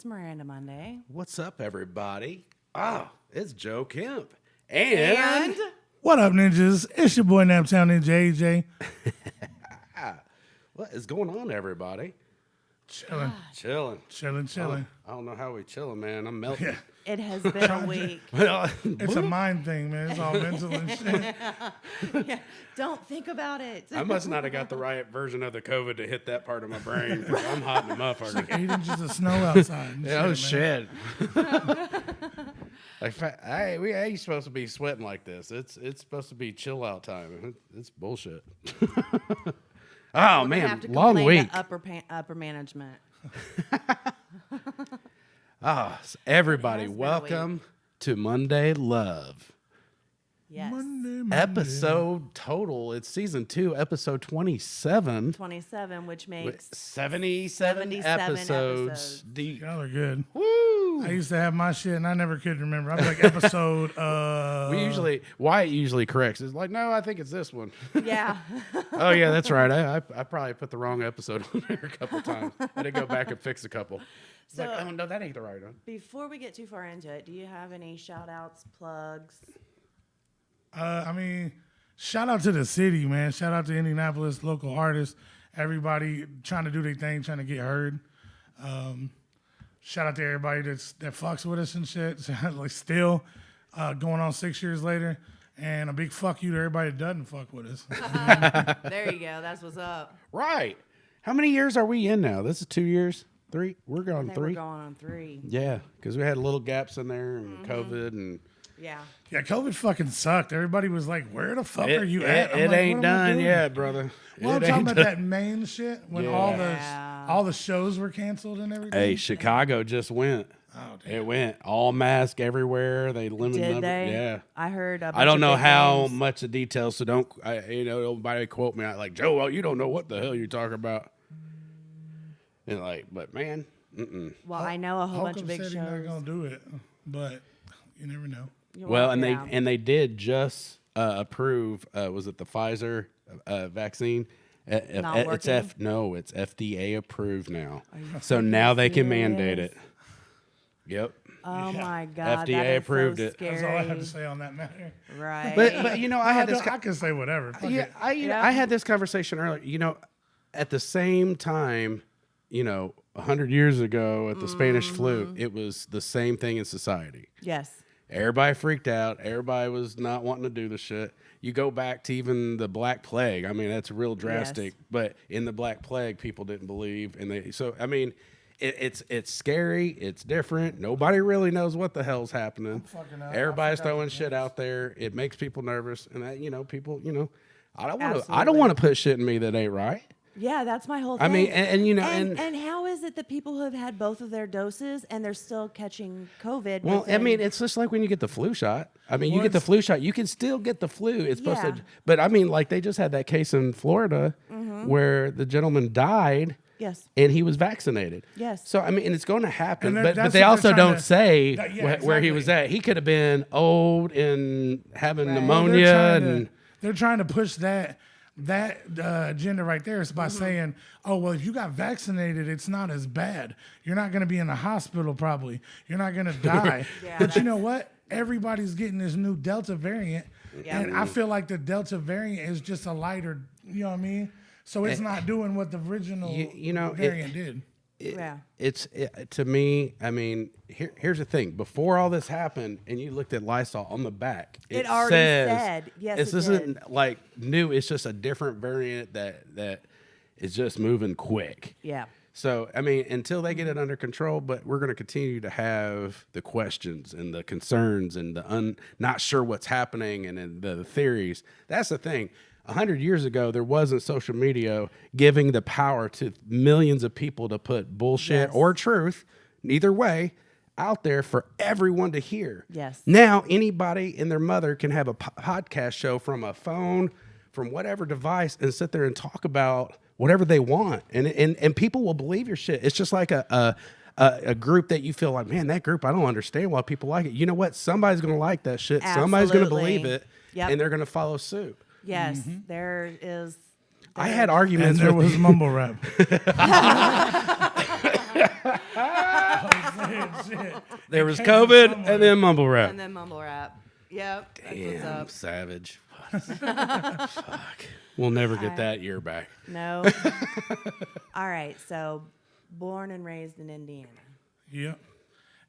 It's Miranda Monday. What's up, everybody? Oh, it's Joe Kemp. And What up, ninjas? It's your boy Naptown Ninja AJ. what is going on, everybody? Chilling. Chilling. I don't know how we chilling, man. I'm melting. Yeah. It has been a week. It's a mind thing, man. It's all mental and shit. Yeah. Don't think about it. I must not have got the right version of the COVID to hit that part of my brain. I'm hot in the motherfucker. 8 inches of snow outside. And Oh, shit. We ain't supposed to be sweating like this. It's supposed to be chill out time. It's bullshit. Oh, man, have to long complain week. to upper management. Everybody, It has been a welcome to Monday Love. Yes. Monday. Episode total, it's season 2, episode 27. 27, which makes 77 episodes deep. Y'all are good. Woo! I used to have my shit, and I never could remember. I was like, episode... Wyatt usually corrects. It's like, no, I think it's this one. yeah. Oh, yeah, that's right. I probably put the wrong episode on there a couple times. I had to go back and fix a couple. It's So- like, oh, no, that ain't the right one. Before we get too far into it, do you have any shout outs, plugs? Shout out to the city, man. Shout out to Indianapolis, local artists, everybody trying to do their thing, trying to get heard. Shout out to everybody that fucks with us and shit. Like still going on 6 years later. And a big fuck you to everybody that doesn't fuck with us. There you go. That's what's up. Right. How many years are we in now? This is 2 years? 3? We're I going think 3? we're going on 3. Yeah, because we had little gaps in there and COVID and... Yeah. Yeah, COVID fucking sucked. Everybody was like, where the fuck are you at? I'm It like, ain't what am I done doing? yet, brother. Well, I'm It talking ain't about done. that main shit when Yeah. all the shows were canceled and everything. Hey, Chicago just went. Oh, damn. It went all mask everywhere. They limited Did number. they? Yeah. I heard. I don't know how much the details, so don't nobody quote me out like Joe. Well, you don't know what the hell you're talking about. And like, but man, Well, I know a whole bunch Holcomb of big said shows. he's not gonna do it, but you never know. well, and Yeah. they did just approve. Was it the Pfizer vaccine? Not It's working? it's FDA approved now. So now they can mandate it. Yep. Oh Yeah. my God, FDA that is approved so it. Scary. That's all I had to say on that matter. Right. But I had this. I can say whatever. Fuck it. I had this conversation earlier. At the same time, 100 years ago at the Spanish flu, it was the same thing in society. Yes. Everybody freaked out. Everybody was not wanting to do the shit. You go back to even the Black Plague. I mean, that's real drastic. Yes. But in the Black Plague, people didn't believe, it's scary. It's different. Nobody really knows what the hell's happening. fucking out. Everybody's I forgot throwing the shit names. out there. It makes people nervous, and that people. I don't want to. I Absolutely. don't want to put shit in me that ain't right. Yeah, that's my whole thing. I mean, and how is it that people who have had both of their doses and they're still catching COVID? well, within- it's just like when you get the flu shot. I mean, you Well, get the it's- flu shot, you can still get the flu. It's supposed Yeah. to, but I mean, like they just had that case in Florida where the gentleman died Yes. and he was vaccinated. Yes. So I mean, and it's going to happen, And but that's they what also they're trying don't to- say Yeah, where he was exactly. at. He could have been old and having Right. pneumonia and. They're trying to push that agenda right there is by saying, oh, well, if you got vaccinated, it's not as bad. You're not going to be in the hospital probably. You're not going to die. Yeah, But you know what? Everybody's getting this new Delta variant. Yeah. And I feel like the Delta variant is just a lighter, you know what I mean? So it's not doing what the original variant did. Yeah. To me, I mean, here's the thing. Before all this happened, and you looked at Lysol on the back, It already said. Yes, this it isn't did. like new. It's just a different variant that is just moving quick. Yeah. So, I mean, until they get it under control, but we're going to continue to have the questions and the concerns and the not sure what's happening and the theories. That's the thing. 100 years ago, there wasn't social media giving the power to millions of people to put bullshit Yes. or truth, either way, out there for everyone to hear. Yes. Now, anybody and their mother can have a podcast show from a phone, from whatever device, and sit there and talk about whatever they want. And people will believe your shit. It's just like a group that you feel like, man, that group, I don't understand why people like it. You know what? Somebody's going to like that shit. Somebody's going to Absolutely. believe it. Yep. And they're going to follow suit. Yes. There is. I had And arguments there with was mumble rap. shit. There was came from COVID somewhere. and then mumble rap. And then mumble rap. Yep. That's what's Damn, up. savage. Fuck. We'll never get that year back. No. All right. So, born and raised in Indiana. Yep.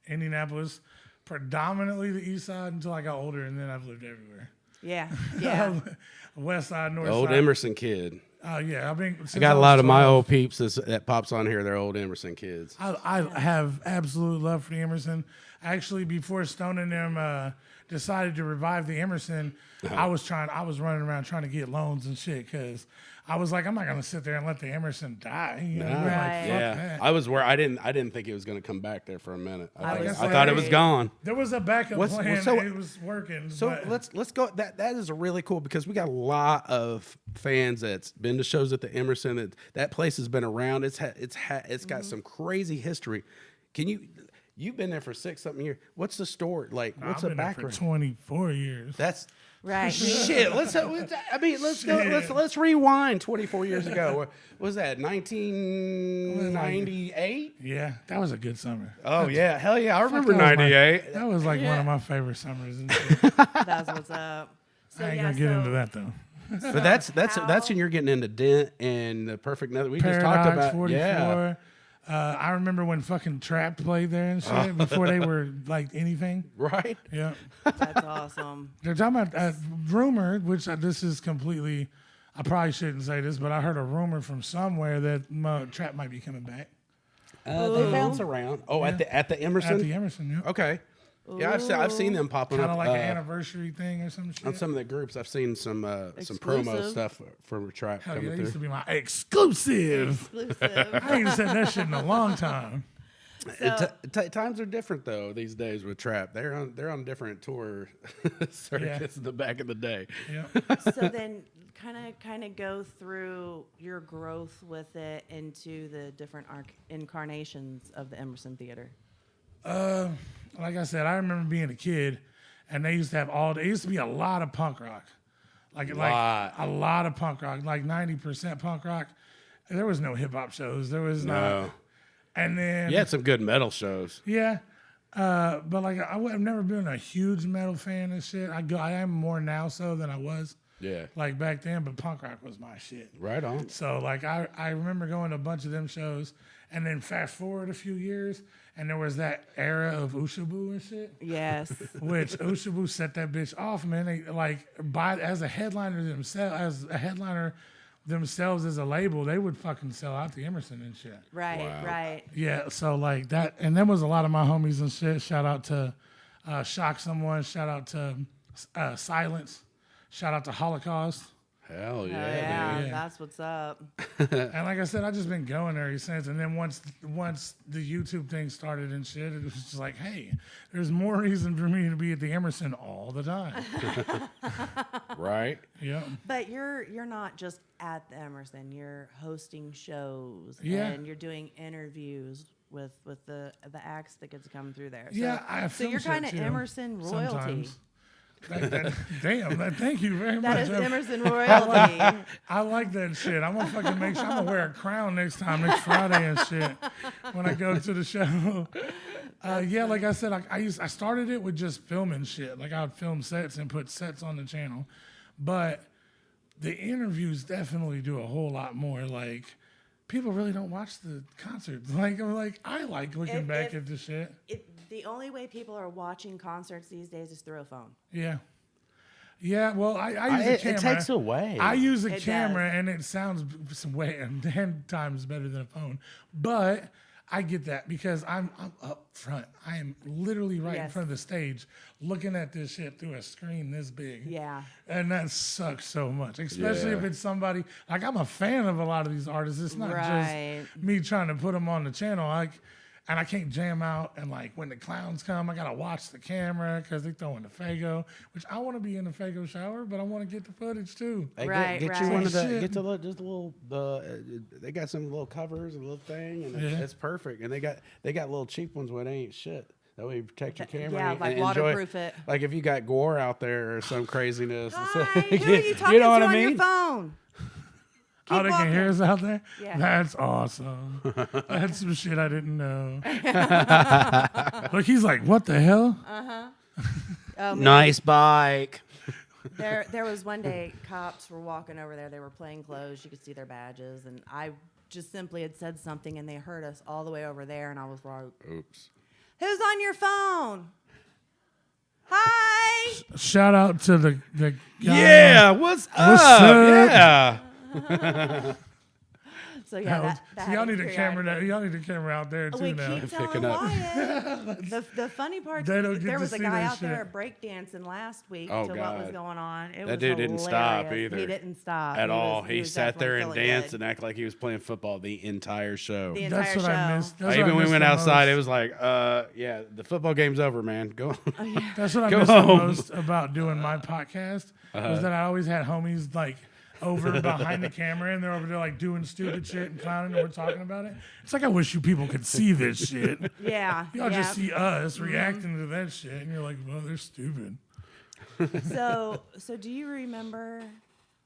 Indianapolis, predominantly the east side until I got older, and then I've lived everywhere. Yeah. Yeah. West side, north Old side. Emerson kid. Oh, yeah. I've been. I got a lot of my old peeps that pops on here. They're old Emerson kids. I have absolute love for the Emerson. Actually, before Stone and them decided to revive the Emerson, I was running around trying to get loans and shit because I was like, I'm not gonna sit there and let the Emerson die. You know, Nah. like, Right. fuck Yeah, that. I was where I didn't think it was going to come back there for a minute. I was thought it was worried. gone. There was a backup What's- plan. so- It was working. So but let's go. That is really cool because we got a lot of fans that's been to shows at the Emerson. That place has been around. It's got some crazy history. You've been there for 6-something years. What's the story like? What's I've the been there background? for 24 years. That's Right. shit. Let's go. Let's rewind 24 years ago. What was that? 1998. Yeah, that was a good summer. Oh yeah, hell yeah! I remember That was my- '98. That was like one of my favorite summers. And shit. That's what's up. So, I ain't yeah, gonna get so into that though. But that's How- when you're getting into Dent and the Perfect Nether. We just talked Paradox about 44. yeah, I remember when fucking Trapped played there and shit before they were like anything. right. Yeah. That's awesome. They're talking about rumor, which this is completely, I probably shouldn't say this, but I heard a rumor from somewhere that Trap might be coming back They bounce around. Oh, at the Emerson. at the Emerson. Yeah. Okay. Yeah, I've seen them popping Kind up of like an anniversary thing or some shit. on some of the groups. I've seen some promo Exclusive. stuff from Trap Hell yeah, coming that used to through. be my exclusive. Exclusive. I ain't said that shit in a long time. Times are different though these days with Trap. They're on different tour circuits in the back of the day. Yeah. So then kind of go through your growth with it into the different incarnations of the Emerson Theater. Like I said, I remember being a kid, and they used to have there used to be a lot of punk rock, like a lot of punk rock, like 90% punk rock. There was no hip hop shows. There was not. No. And then You had some good metal shows. yeah, but like I've never been a huge metal fan and shit. I am more now so than I was Yeah. like back then. But punk rock was my shit. Right on. So like I remember going to a bunch of them shows, and then fast forward a few years, and there was that era of Ushabu and shit, Yes. which Ushabu set that bitch off, man. They as a headliner themselves as a label, they would fucking sell out the Emerson and shit. Right. Wow. Right. Yeah, so like that, and there was a lot of my homies and shit. Shout out to Shock Someone. Shout out to Silence. Shout out to Holocaust. Hell Oh, yeah. yeah, dude. that's what's up. And like I said, I just been going there ever since. And then once the YouTube thing started and shit, it was just like, hey, there's more reason for me to be at the Emerson all the time. Right. Yeah. But you're not just at the Emerson. You're hosting shows Yeah. and you're doing interviews with the acts that get to come through there. So, Yeah, I so you're film kind of shit, too, Emerson royalty. sometimes. Thank you very much. That is Emerson royalty. I like that shit. I'm gonna fucking make sure I'm gonna wear a crown next Friday and shit when I go to the show. Yeah, like I said, I started it with just filming shit. Like I would film sets and put sets on the channel, but the interviews definitely do a whole lot more. Like people really don't watch the concerts. Like I like looking back at the shit. The only way people are watching concerts these days is through a phone. Yeah. Yeah, well, I use a camera. It takes away. I use a It camera, does. and it sounds way 10 times better than a phone. But I get that because I'm up front. I am literally right in Yes. front of the stage looking at this shit through a screen this big. Yeah. And that sucks so much, especially Yeah. if it's somebody, like I'm a fan of a lot of these artists. It's not Right. just me trying to put them on the channel. And I can't jam out. And like when the clowns come, I gotta watch the camera because they throw in the Fago, which I want to be in the Fago shower, but I want to get the footage too. Hey, Right, get right. you one of the Shit. get the just a little they got some little covers, a little thing, and Yeah. it's perfect. And they got little cheap ones where they ain't shit. That way you protect your camera. Yeah, and like enjoy waterproof it. Like if you got gore out there or some craziness. Hi, who are you talking know to what on I your mean? phone? Oh, they walking. can hear us out there? Yeah. That's awesome. That's some shit I didn't know. Look, he's like, what the hell? Oh, man. Nice bike. There was one day cops were walking over there. They were plain clothes. You could see their badges, and I just simply had said something, and they heard us all the way over there, and I was like, Oops. "Who's on your phone? Hi." Shout out to the guy. Yeah, what's up? up? Yeah. So yeah, So y'all need a camera now. Y'all need a camera out there too We now. keep Picking telling up. Wyatt. The funny part They don't is get there to was a see guy that out there shit. breakdancing last week Oh, to what was God. going on. It That was dude didn't stop hilarious. either. He didn't stop At all. was- He was sat there and definitely feeling danced good. and acted like he was playing football the entire show. The entire That's what show. I missed. That's what Even I when we missed went the outside, most. it was like, yeah, the football game's over, man. Go. That's what I Go missed the home. most about doing my podcast was that I always had homies like over behind the camera and they're over there like doing stupid shit and clowning and we're talking about it. It's like I wish you people could see this shit. Yeah. Y'all yeah. just see us reacting to that shit and you're like, well, they're stupid. So do you remember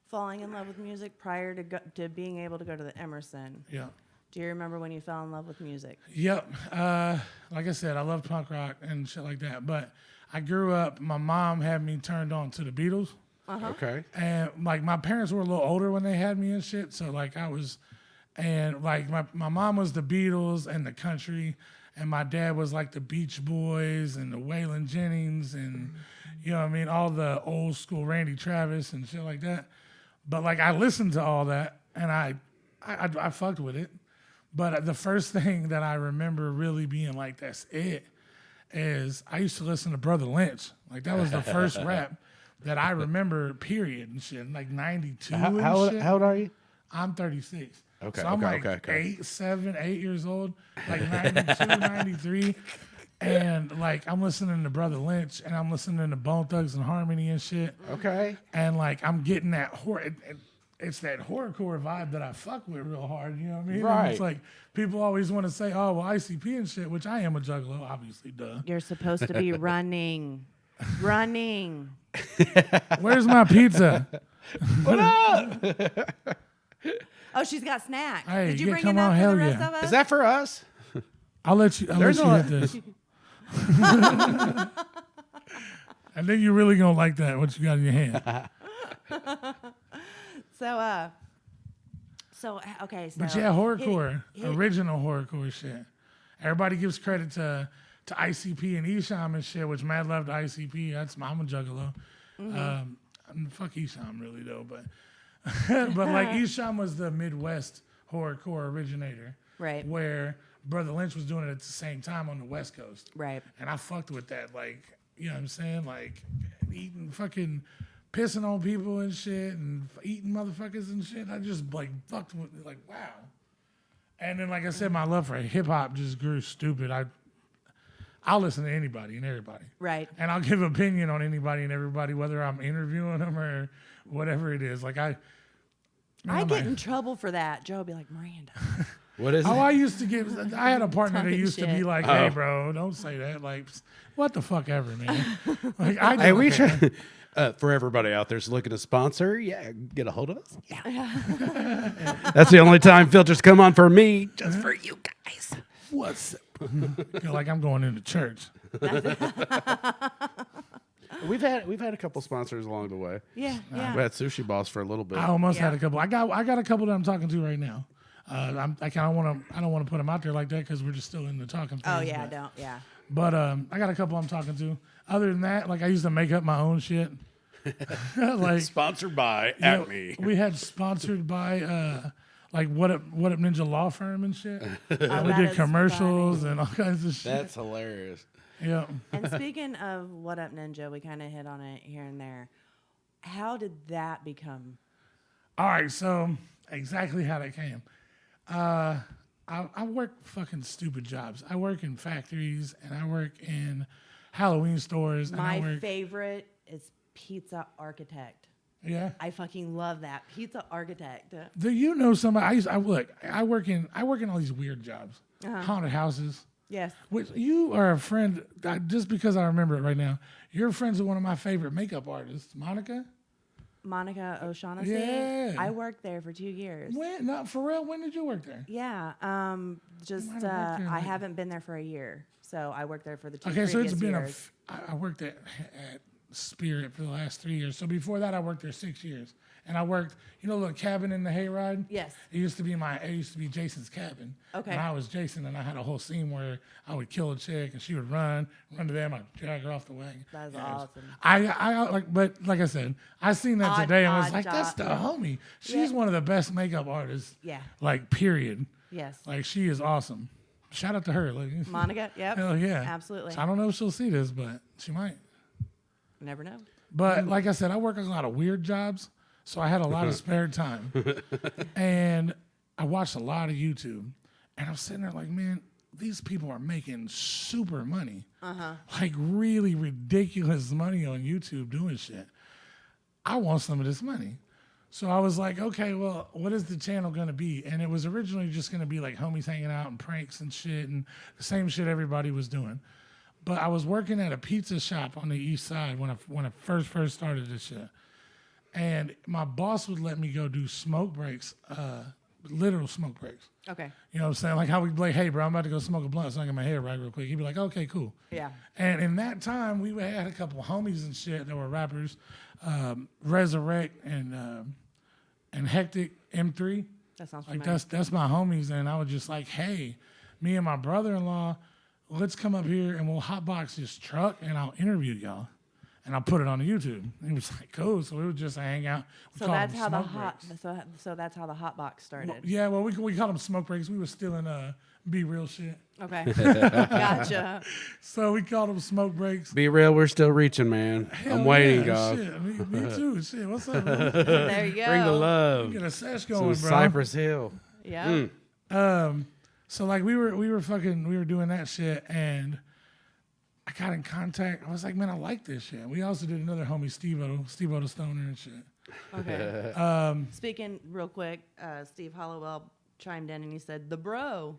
falling in love with music prior to being able to go to the Emerson? Yeah. Do you remember when you fell in love with music? Yep. Like I said, I love punk rock and shit like that. But I grew up, my mom had me turned on to the Beatles. Okay. And like my parents were a little older when they had me and shit. So like I was, and like my mom was the Beatles and the country. And my dad was like the Beach Boys and the Waylon Jennings and, you know what I mean, all the old school Randy Travis and shit like that. But like I listened to all that and I fucked with it. But the first thing that I remember really being like, that's it, is I used to listen to Brother Lynch. Like that was the first rap that I remember, period, and shit. Like 92 and shit. How old are you? I'm 36. Okay, So I'm okay, like okay. 8 years old, like 92, 93. And like I'm listening to Brother Lynch and I'm listening to Bone Thugs and Harmony and shit. Okay. And like I'm getting that it's that horrorcore vibe that I fuck with real hard, you know what I mean? And Right. it's like people always want to say, oh, well, ICP and shit, which I am a juggalo, obviously, duh. You're supposed to be running. Running. Where's my pizza? What up? Oh, she's got snacks. Hey, Did you yeah, bring come enough on, for hell the rest yeah. of us? Is that for us? I'll let you There's hit this. I think you're really gonna like that, what you got in your hand. So okay. So But yeah, horrorcore, hit- original horrorcore shit. Everybody gives credit to ICP and Esham and shit, which mad love to ICP. I'm a juggalo. Fuck Esham really though, but but like Esham was the Midwest horrorcore originator, Right. Where Brother Lynch was doing it at the same time on the West Coast, Right. and I fucked with that, like, you know what I'm saying, like eating fucking. Pissing on people and shit and eating motherfuckers and shit. I just like fucked with it, like, wow. And then, like I said, my love for hip hop just grew stupid. I'll listen to anybody and everybody. Right. And I'll give opinion on anybody and everybody, whether I'm interviewing them or whatever it is. Like I get in trouble for that. Joe would be like, Miranda. What is I it? used to give. I had a partner that Talking used to be shit. like, "Hey, bro, don't say that." Like, what the fuck ever, man. Like, I Hey, don't we care. try, for everybody out there's looking to sponsor, yeah, get a hold of us. Yeah. That's the only time filters come on for me, just for you guys. What's feel like I'm going into church. We've had a couple sponsors along the way. Yeah. We Yeah. had Sushi Boss for a little bit. I almost had Yeah. a couple. I got a couple that I'm talking to right now. I don't want to put them out there like that because we're just still in the talking phase. Oh yeah. but, Don't. Yeah. But I got a couple I'm talking to. Other than that, like I used to make up my own shit. Like Sponsored by you know, Acme. we had sponsored by like what up Ninja Law Firm and shit. We that did is commercials funny. and all kinds of shit. That's hilarious. Yeah. And speaking of What Up Ninja, we kind of hit on it here and there. How did that become? All right, so exactly how that came. I work fucking stupid jobs. I work in factories and I work in Halloween stores. And I My work, favorite is Pizza Architect. yeah. I fucking love that. Pizza Architect. Do you know somebody? I work in all these weird jobs, haunted houses. Yes. Which you are a friend. Just because I remember it right now, you're friends with one of my favorite makeup artists, Monica. Monica O'Shaughnessy. Yeah. I worked there for 2 years. When? Not for real. When did you work there? Yeah. Just might have worked there, I like- haven't been there for a year, so I worked there for the 2 Okay, so previous it's been years. I worked at Spirit for the last 3 years. So before that, I worked there 6 years, and I worked, the little cabin in the hayride. Yes. It used to be Jason's cabin. Okay. And I was Jason, and I had a whole scene where I would kill a chick, and she would run to them. I'd drag her off the wagon. That's Yeah, it was- awesome. but like I said, I seen that Odd- today, and was odd like, job, that's the yeah. homie. She's one of the best makeup artists. Yeah. Like period. Yes. Like she is awesome. Shout out to her. Like, Monica. Yep. hell yeah. Absolutely. So I don't know if she'll see this, but she might. Never know. But like I said, I work a lot of weird jobs, so I had a lot of spare time. And I watched a lot of YouTube, and I'm sitting there like, man, these people are making super money. Like really ridiculous money on YouTube doing shit. I want some of this money. So I was like, okay, well, what is the channel going to be? And it was originally just going to be like homies hanging out and pranks and shit and the same shit everybody was doing. But I was working at a pizza shop on the east side when I first started this shit. And my boss would let me go do smoke breaks, literal smoke breaks. Okay. You know what I'm saying? Like how we'd be like, hey, bro, I'm about to go smoke a blunt so I can get my hair right real quick. He'd be like, okay, cool. Yeah. And in that time, we had a couple of homies and shit that were rappers, Resurrect and Hectic M3. That sounds Like familiar. that's my homies, and I was just like, hey, me and my brother-in-law, let's come up here and we'll hotbox this truck and I'll interview y'all, and I'll put it on the YouTube. And he was like, cool. So we would just hang out. We So called that's them how the smoke hot. breaks. So that's how the hot box started. Yeah, well, we called them smoke breaks. We were still in Be Real shit. Okay. Gotcha. So we called them smoke breaks. Be real, we're still reaching, man. Hell I'm waiting, yeah, dog. Shit. Me too. Shit, what's up, bro? There you go. Bring the love. Get a sesh Some going, bro. Cypress Hill. Yeah. So like we were doing that shit, and I got in contact. I was like, man, I like this shit. We also did another homie, Steve the Stoner and shit. Okay. Speaking real quick, Steve Hollowell chimed in and he said, the bro.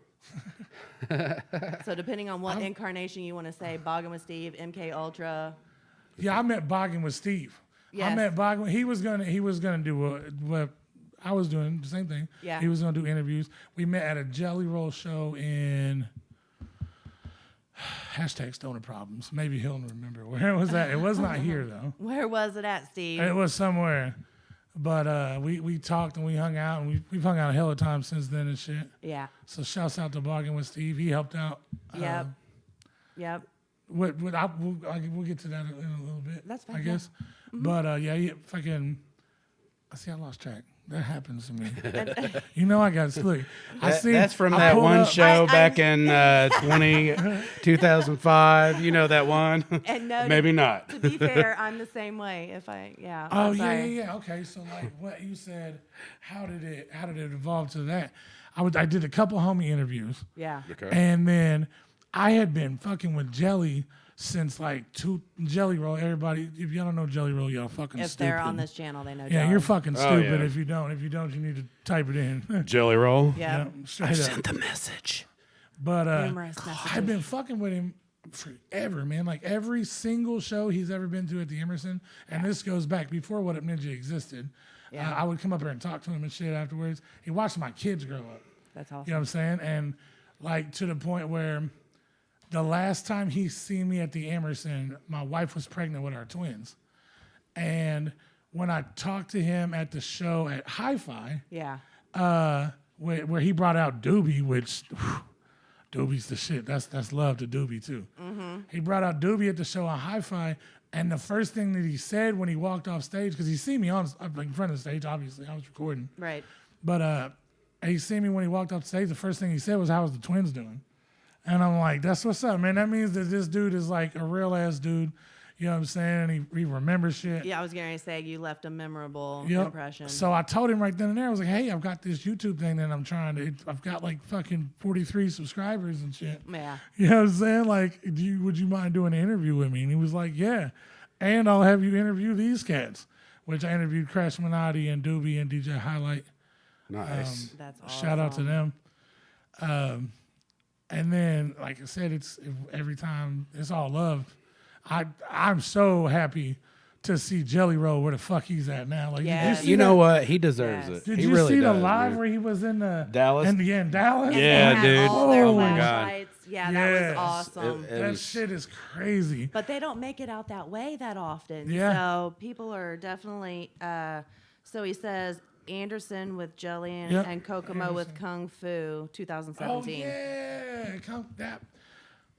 So depending on what incarnation you want to say, Boggin with Steve, MK Ultra. Yeah, I met Boggin with Steve. I Yes. met Boggin. He was gonna do what I was doing, the same thing. Yeah. He was gonna do interviews. We met at a Jelly Roll show in #Stoner Problems. Maybe he'll remember where it was at. It was not here though. Where was it at, Steve? It was somewhere. But we talked and we hung out, and we've hung out a hell of time since then and shit. Yeah. So shouts out to Boggin with Steve. He helped out. Yep. Yep. We'll get to that in a little bit. That's fine, I yeah. guess. But yeah, fucking. I see. I lost track. That happens to me. You know, I got look. That's from I that pulled one up- show I- back in 2005. You know that one? And no, Maybe not. To be fair, I'm the same way. If I, yeah. Oh I'm yeah, sorry. yeah. Okay, so like what you said, how did it evolve to that? I did a couple homie interviews. Yeah. Okay. And then I had been fucking with Jelly since like Jelly Roll. Everybody, if y'all don't know Jelly Roll, y'all fucking If stupid. they're on this channel, they know. Yeah, Joe. you're fucking Oh, stupid yeah. if you don't. If you don't, you need to type it in. Jelly Roll. Yeah. Straight up. the message. But Numerous messages. I've been fucking with him forever, man. Like every single show he's ever been to at the Emerson, and this goes back before What Up Ninja existed. Yeah. I would come up here and talk to him and shit afterwards. He watched my kids grow up. That's awesome. You know what I'm saying? And like to the point where the last time he seen me at the Emerson, my wife was pregnant with our twins. And when I talked to him at the show at Hi-Fi, Yeah. where he brought out Doobie, which Doobie's the shit. That's love to Doobie too. Mm-hmm. He brought out Doobie at the show on Hi-Fi, and the first thing that he said when he walked off stage, because he seen me on like in front of the stage, obviously I was recording, Right. but he seen me when he walked off stage. The first thing he said was, "How was the twins doing?" And I'm like, "That's what's up, man. That means that this dude is like a real ass dude." You know what I'm saying? And he remembers shit. Yeah, I was going to say you left a memorable Yep. impression. So I told him right then and there, I was like, hey, I've got this YouTube thing that I'm trying to, I've got like fucking 43 subscribers and shit. Yeah. You know what I'm saying? Like, would you mind doing an interview with me? And he was like, yeah. And I'll have you interview these cats, which I interviewed Crash Minotti and Doobie and DJ Highlight. Nice. That's awesome. Shout out to them. And then, like I said, every time it's all love. I'm so happy to see Jelly Roll where the fuck he's at now. Like, Yes. did you see You know that? what? He deserves Yes. it. Did He you really see the does, live man. where he was in Dallas? in Dallas? And Yeah, they had dude. all their Oh my God. flashlights. Yeah, that Yes. was awesome. It That was- shit is crazy. But they don't make it out that way that often. Yeah. So people are definitely. So he says Anderson with Jelly Yep. and Kokomo with Kung Fu, 2017. Oh yeah,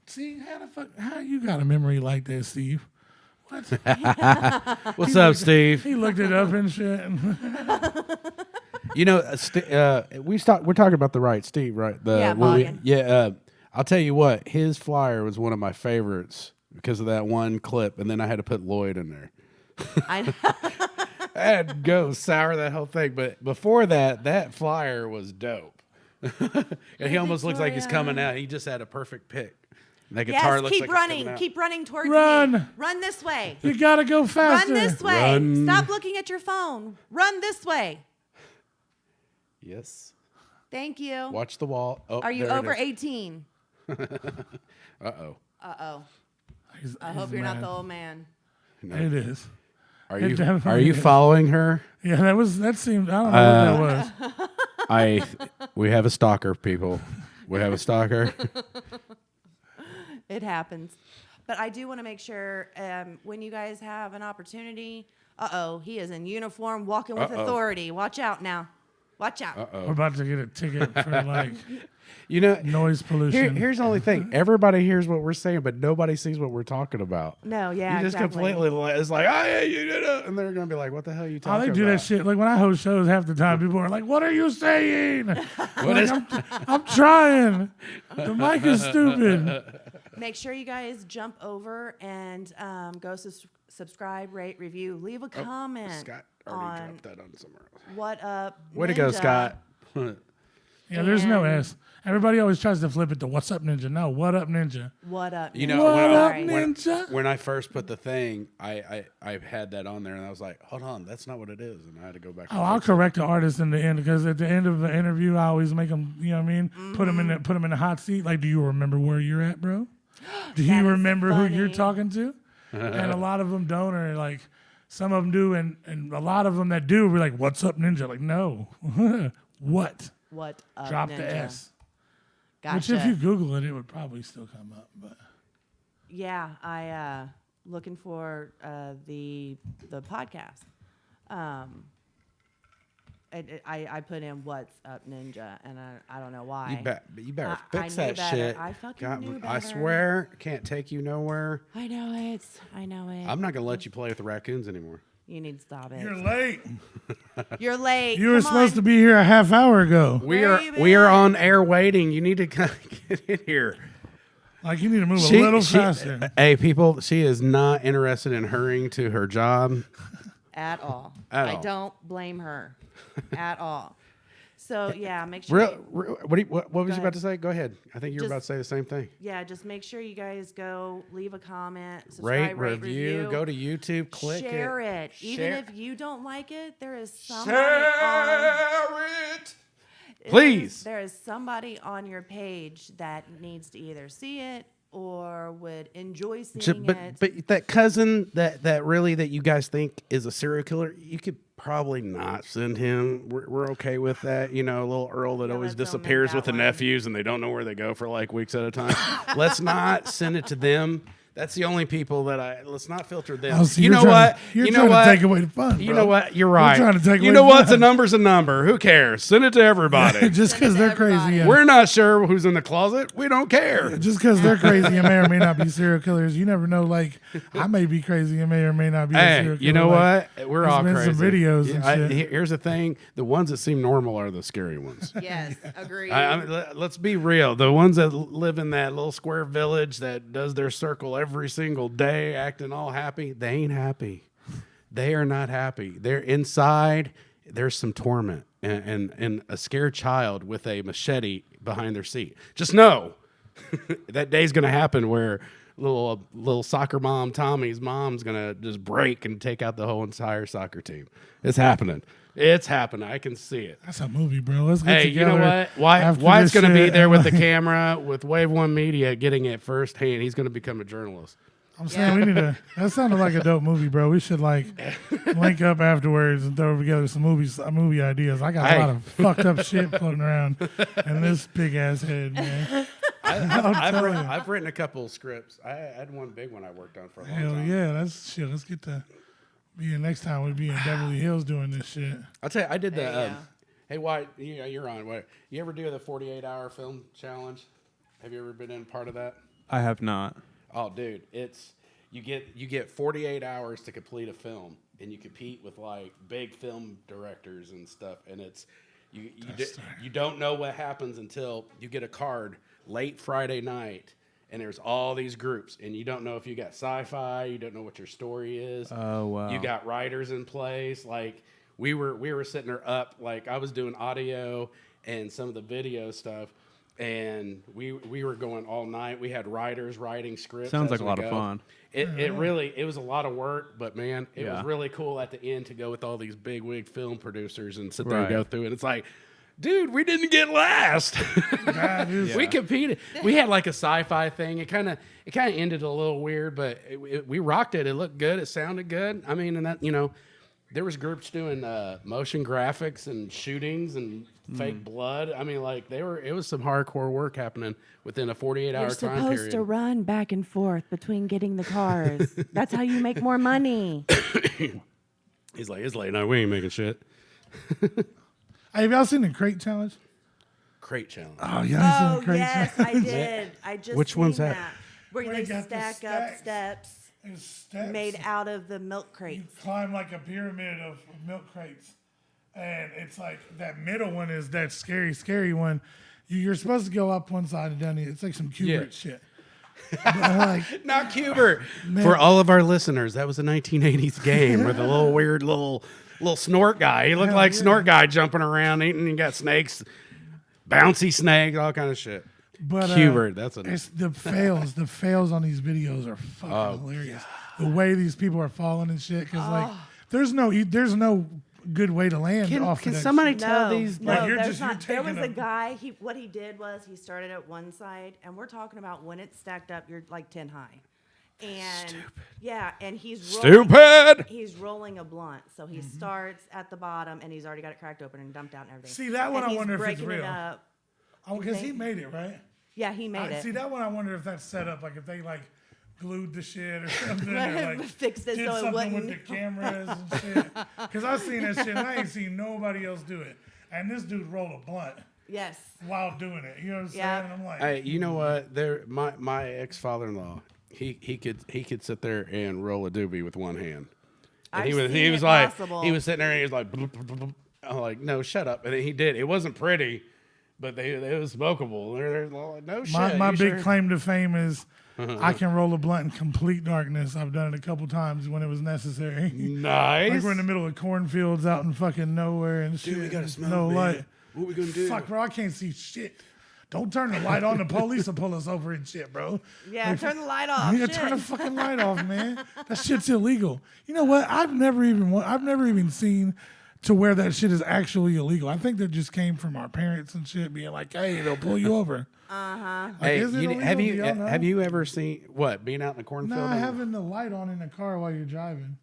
See how you got a memory like that, Steve? What? What's up, Steve? He looked it up and shit. You know, we're talking about the right Steve, right? Yeah, Boggin. I'll tell you what, his flyer was one of my favorites because of that one clip, and then I had to put Lloyd in there. I I had to go sour that whole thing, but before that flyer was dope. And he almost looks like he's coming out. He just had a perfect pick. That guitar yes, looks keep like it's running. coming out. Keep running towards Run. me. Run this way. You gotta go faster. Run this way. Run. Stop looking at your phone. Run this way. Yes. Thank you. Watch the wall. Oh, Are you there it over is. 18? Uh-oh. Uh-oh. He's I hope you're not mad. the old man. It is. Are It you definitely is. following her? Yeah, that seemed. I don't know what that was. We have a stalker, people. We have a stalker. It happens. But I do want to make sure when you guys have an opportunity, he is in uniform, walking with authority. Watch out now. Watch out. We're about to get a ticket for like You know, noise pollution. here's the only thing. Everybody hears what we're saying, but nobody sees what we're talking about. No, yeah, You just exactly. completely, it's like, oh, yeah, you did it. And they're going to be like, what the hell are you Oh, talking they about? do that shit. Like when I host shows, half the time people are like, "What are you saying?" I'm trying. The mic is stupid. Make sure you guys jump over and go subscribe, rate, review, leave a comment Scott already on dropped that on somewhere else. What Up Way to go, Ninja. Scott. Yeah, there's no And- S. Everybody always tries to flip it to "What's up, Ninja?" No, "What up, Ninja?" What Up You Ninja. know, What up, Sorry. Ninja? When I first put the thing, I had that on there, and I was like, hold on, that's not what it is. And I had to go back. Oh, I'll correct the artist in the end because at the end of the interview, I always make them. You know what I mean? Put them in the hot seat. Like, do you remember where you're at, bro? Do That you is remember who you're funny. talking to? And a lot of them don't, or like some of them do, and a lot of them that do, we're like, "What's up, Ninja?" Like, no, what? What Up Drop Ninja. the S. Gotcha. Which, if you Google it, it would probably still come up. But Yeah, I looking for the podcast. I put in What's Up Ninja, and I don't know why. You better I fix knew that better. shit. I fucking knew I better. swear, can't take you nowhere. I know it. I know it. I'm not gonna let you play with the raccoons anymore. You need to stop it. you're late. You're late. You were supposed to be here a half hour ago. Where you We are been? on air waiting. You need to get in here. Like, you need to move a little faster. Hey, people, she is not interested in hurrying to her job. At all. At I all. don't blame her at all. So yeah, make sure. What was you ahead. about to say? Go ahead. I think you were Just- about to say the same thing. Yeah, just make sure you guys go leave a comment, Rate, subscribe, review, go to YouTube, click share it. it. Even Share- if you don't like it, there is somebody on. it. Please. There is somebody on your page that needs to either see it or would enjoy seeing it. But that cousin that really that you guys think is a serial killer, you could probably not send him. We're okay with that. You know, little Earl that Yeah, always let's don't make disappears that with the one. nephews and they don't know where they go for like weeks at a time. Let's not send it to them. That's the only people that let's not filter them. Oh, so you you're know trying- what? You're you trying know what? to take away the fun. You bro. know what? You're You're right. trying to take you away know the what? A fun. number's a number. Who cares? Send it to everybody. Just because Send it they're to everybody. crazy. Yeah. We're not sure who's in the closet. We don't care. Just because they're crazy and may or may not be serial killers, you never know. Like, I may be crazy and may or may not be a Hey, serial killer. you know like, what? We're there's all been crazy. some videos and shit. Here's the thing: the ones that seem normal are the scary ones. Yes, agreed. I mean, let's be real. The ones that live in that little square village that does their circle every single day, acting all happy, they ain't happy. They are not happy. They're inside. There's some torment and a scared child with a machete behind their seat. Just know that day's going to happen where little soccer mom Tommy's mom's going to just break and take out the whole entire soccer team. It's happening. It's happening. I can see it. That's a movie, bro. Let's get Hey, you together. know what? after Wyatt's this going to be shit there and, with the like, camera with Wave One Media getting it firsthand. He's going to become a journalist. I'm saying we need to. That sounded like a dope movie, bro. We should like link up afterwards and throw together some movie ideas. I got a lot of fucked up shit floating around in this big ass head, man. I've written a couple of scripts. I had one big one I worked on for a long Hell time. yeah, that's shit. Let's get to next time we'll be in Beverly Hills doing this shit. I'll tell you, I did There you the. go. Hey, White, you're on. What? You ever do the 48-hour film challenge? Have you ever been in part of that? I have not. Oh, dude, it's you get 48 hours to complete a film, and you compete with like big film directors and stuff, and it's you don't know what happens until you get a card late Friday night, and there's all these groups, and you don't know if you got sci-fi, you don't know what your story is. Oh, wow. You got writers in place, like we were sitting there up, like I was doing audio and some of the video stuff. And we were going all night. We had writers writing scripts. Sounds like as a we lot go. of fun. It was a lot of work, but man, it Yeah. was really cool at the end to go with all these big wig film producers and sit there and Right. go through it. It's like, dude, we didn't get last. We competed. We had like a sci-fi thing. It kind of ended a little weird, but we rocked it. It looked good. It sounded good. I mean, and that there was groups doing motion graphics and shootings and fake blood. I mean, like it was some hardcore work happening within a 48-hour You're time supposed period. to run back and forth between getting the cars. That's how you make more money. He's like, it's late night. We ain't making shit. Hey, have y'all seen the crate challenge? Crate challenge. Oh, yeah. Oh, yes, I did. I just Which seen one's that? Where Where they you got the stack up stacks. steps There's steps. made out of the milk You crates. climb like a pyramid of milk crates. And it's like that middle one is that scary one. You're supposed to go up one side and down the other. It's like some Kubrick shit. But like, Not Cuber. For all of our listeners, that was a 1980s game with a little weird little snort guy. He looked like Snort Guy jumping around eating. You got snakes, bouncy snakes, all kind of shit. but Cuber, that's a it's the fails. The fails on these videos are fucking hilarious. The way these people are falling and shit. Because like, there's no good way to land off Can of that somebody shit. tell these? No, Like, you're there's just- you're not. There was taking a guy. What he did was he started at one side, and we're talking about when it's stacked up, you're like 10 high, and yeah, and he's rolling, Stupid. He's rolling a blunt, so he starts at the bottom, and he's already got it cracked open and dumped out and everything. See, that one And I he's wonder if it's breaking it real. up. Because he made it, right? Yeah, he made it. See, that one I wonder if that's set up. Like if they like glued the shit or something. Or like Fixed it did so it something wouldn't. with the cameras and shit. Because I've seen that shit and I ain't seen nobody else do it. And this dude rolled a blunt Yes. while doing it. You know what I'm saying? Yeah. And I'm like, Hey, you know what? My ex-father-in-law, he could sit there and roll a doobie with one hand. And I've he seen was it like possible. he was sitting there and he was like, bloop, bloop, bloop, bloop. I'm like, no, shut up. And he did. It wasn't pretty, but it was smokable. They're like, no shit. my you big sure? claim to fame is I can roll a blunt in complete darkness. I've done it a couple times when it was necessary. Nice. Like we're in the middle of cornfields out in fucking nowhere and shit. Dude, we gotta and smoke, no man. light. What we gonna do? Fuck, bro, I can't see shit. Don't turn the light on. The police will pull us over and shit, bro. Yeah, turn the light off. Yeah, Shit. turn the fucking light off, man. That shit's illegal. You know what? I've never even seen to where that shit is actually illegal. I think that just came from our parents and shit being like, hey, they'll pull you over. Like, Hey, is it illegal? have Do y'all know? you ever seen what being out in the cornfield? Nah, having the light on in the car while you're driving.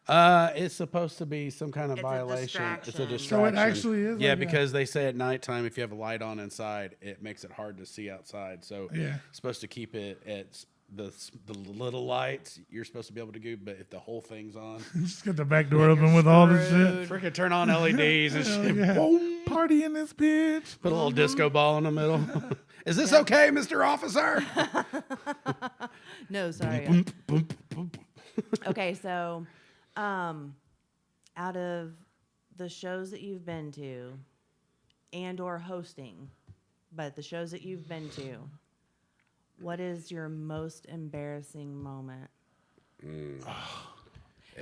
It's supposed to be some kind of It's a violation. It's a distraction. distraction. So it actually is Yeah, like that? because they say at nighttime if you have a light on inside, it makes it hard to see outside. So Yeah. it's supposed to keep it at the little lights. You're supposed to be able to do, but if the whole thing's on, Just get the back door open with all this shit. freaking turn on LEDs and Hell shit. yeah. Boom. Party in this bitch. Put a little disco ball in the middle. Is this okay, Mr. Officer? No, sorry. Okay, so out of the shows that you've been to and or hosting, but the shows that you've been to, what is your most embarrassing moment?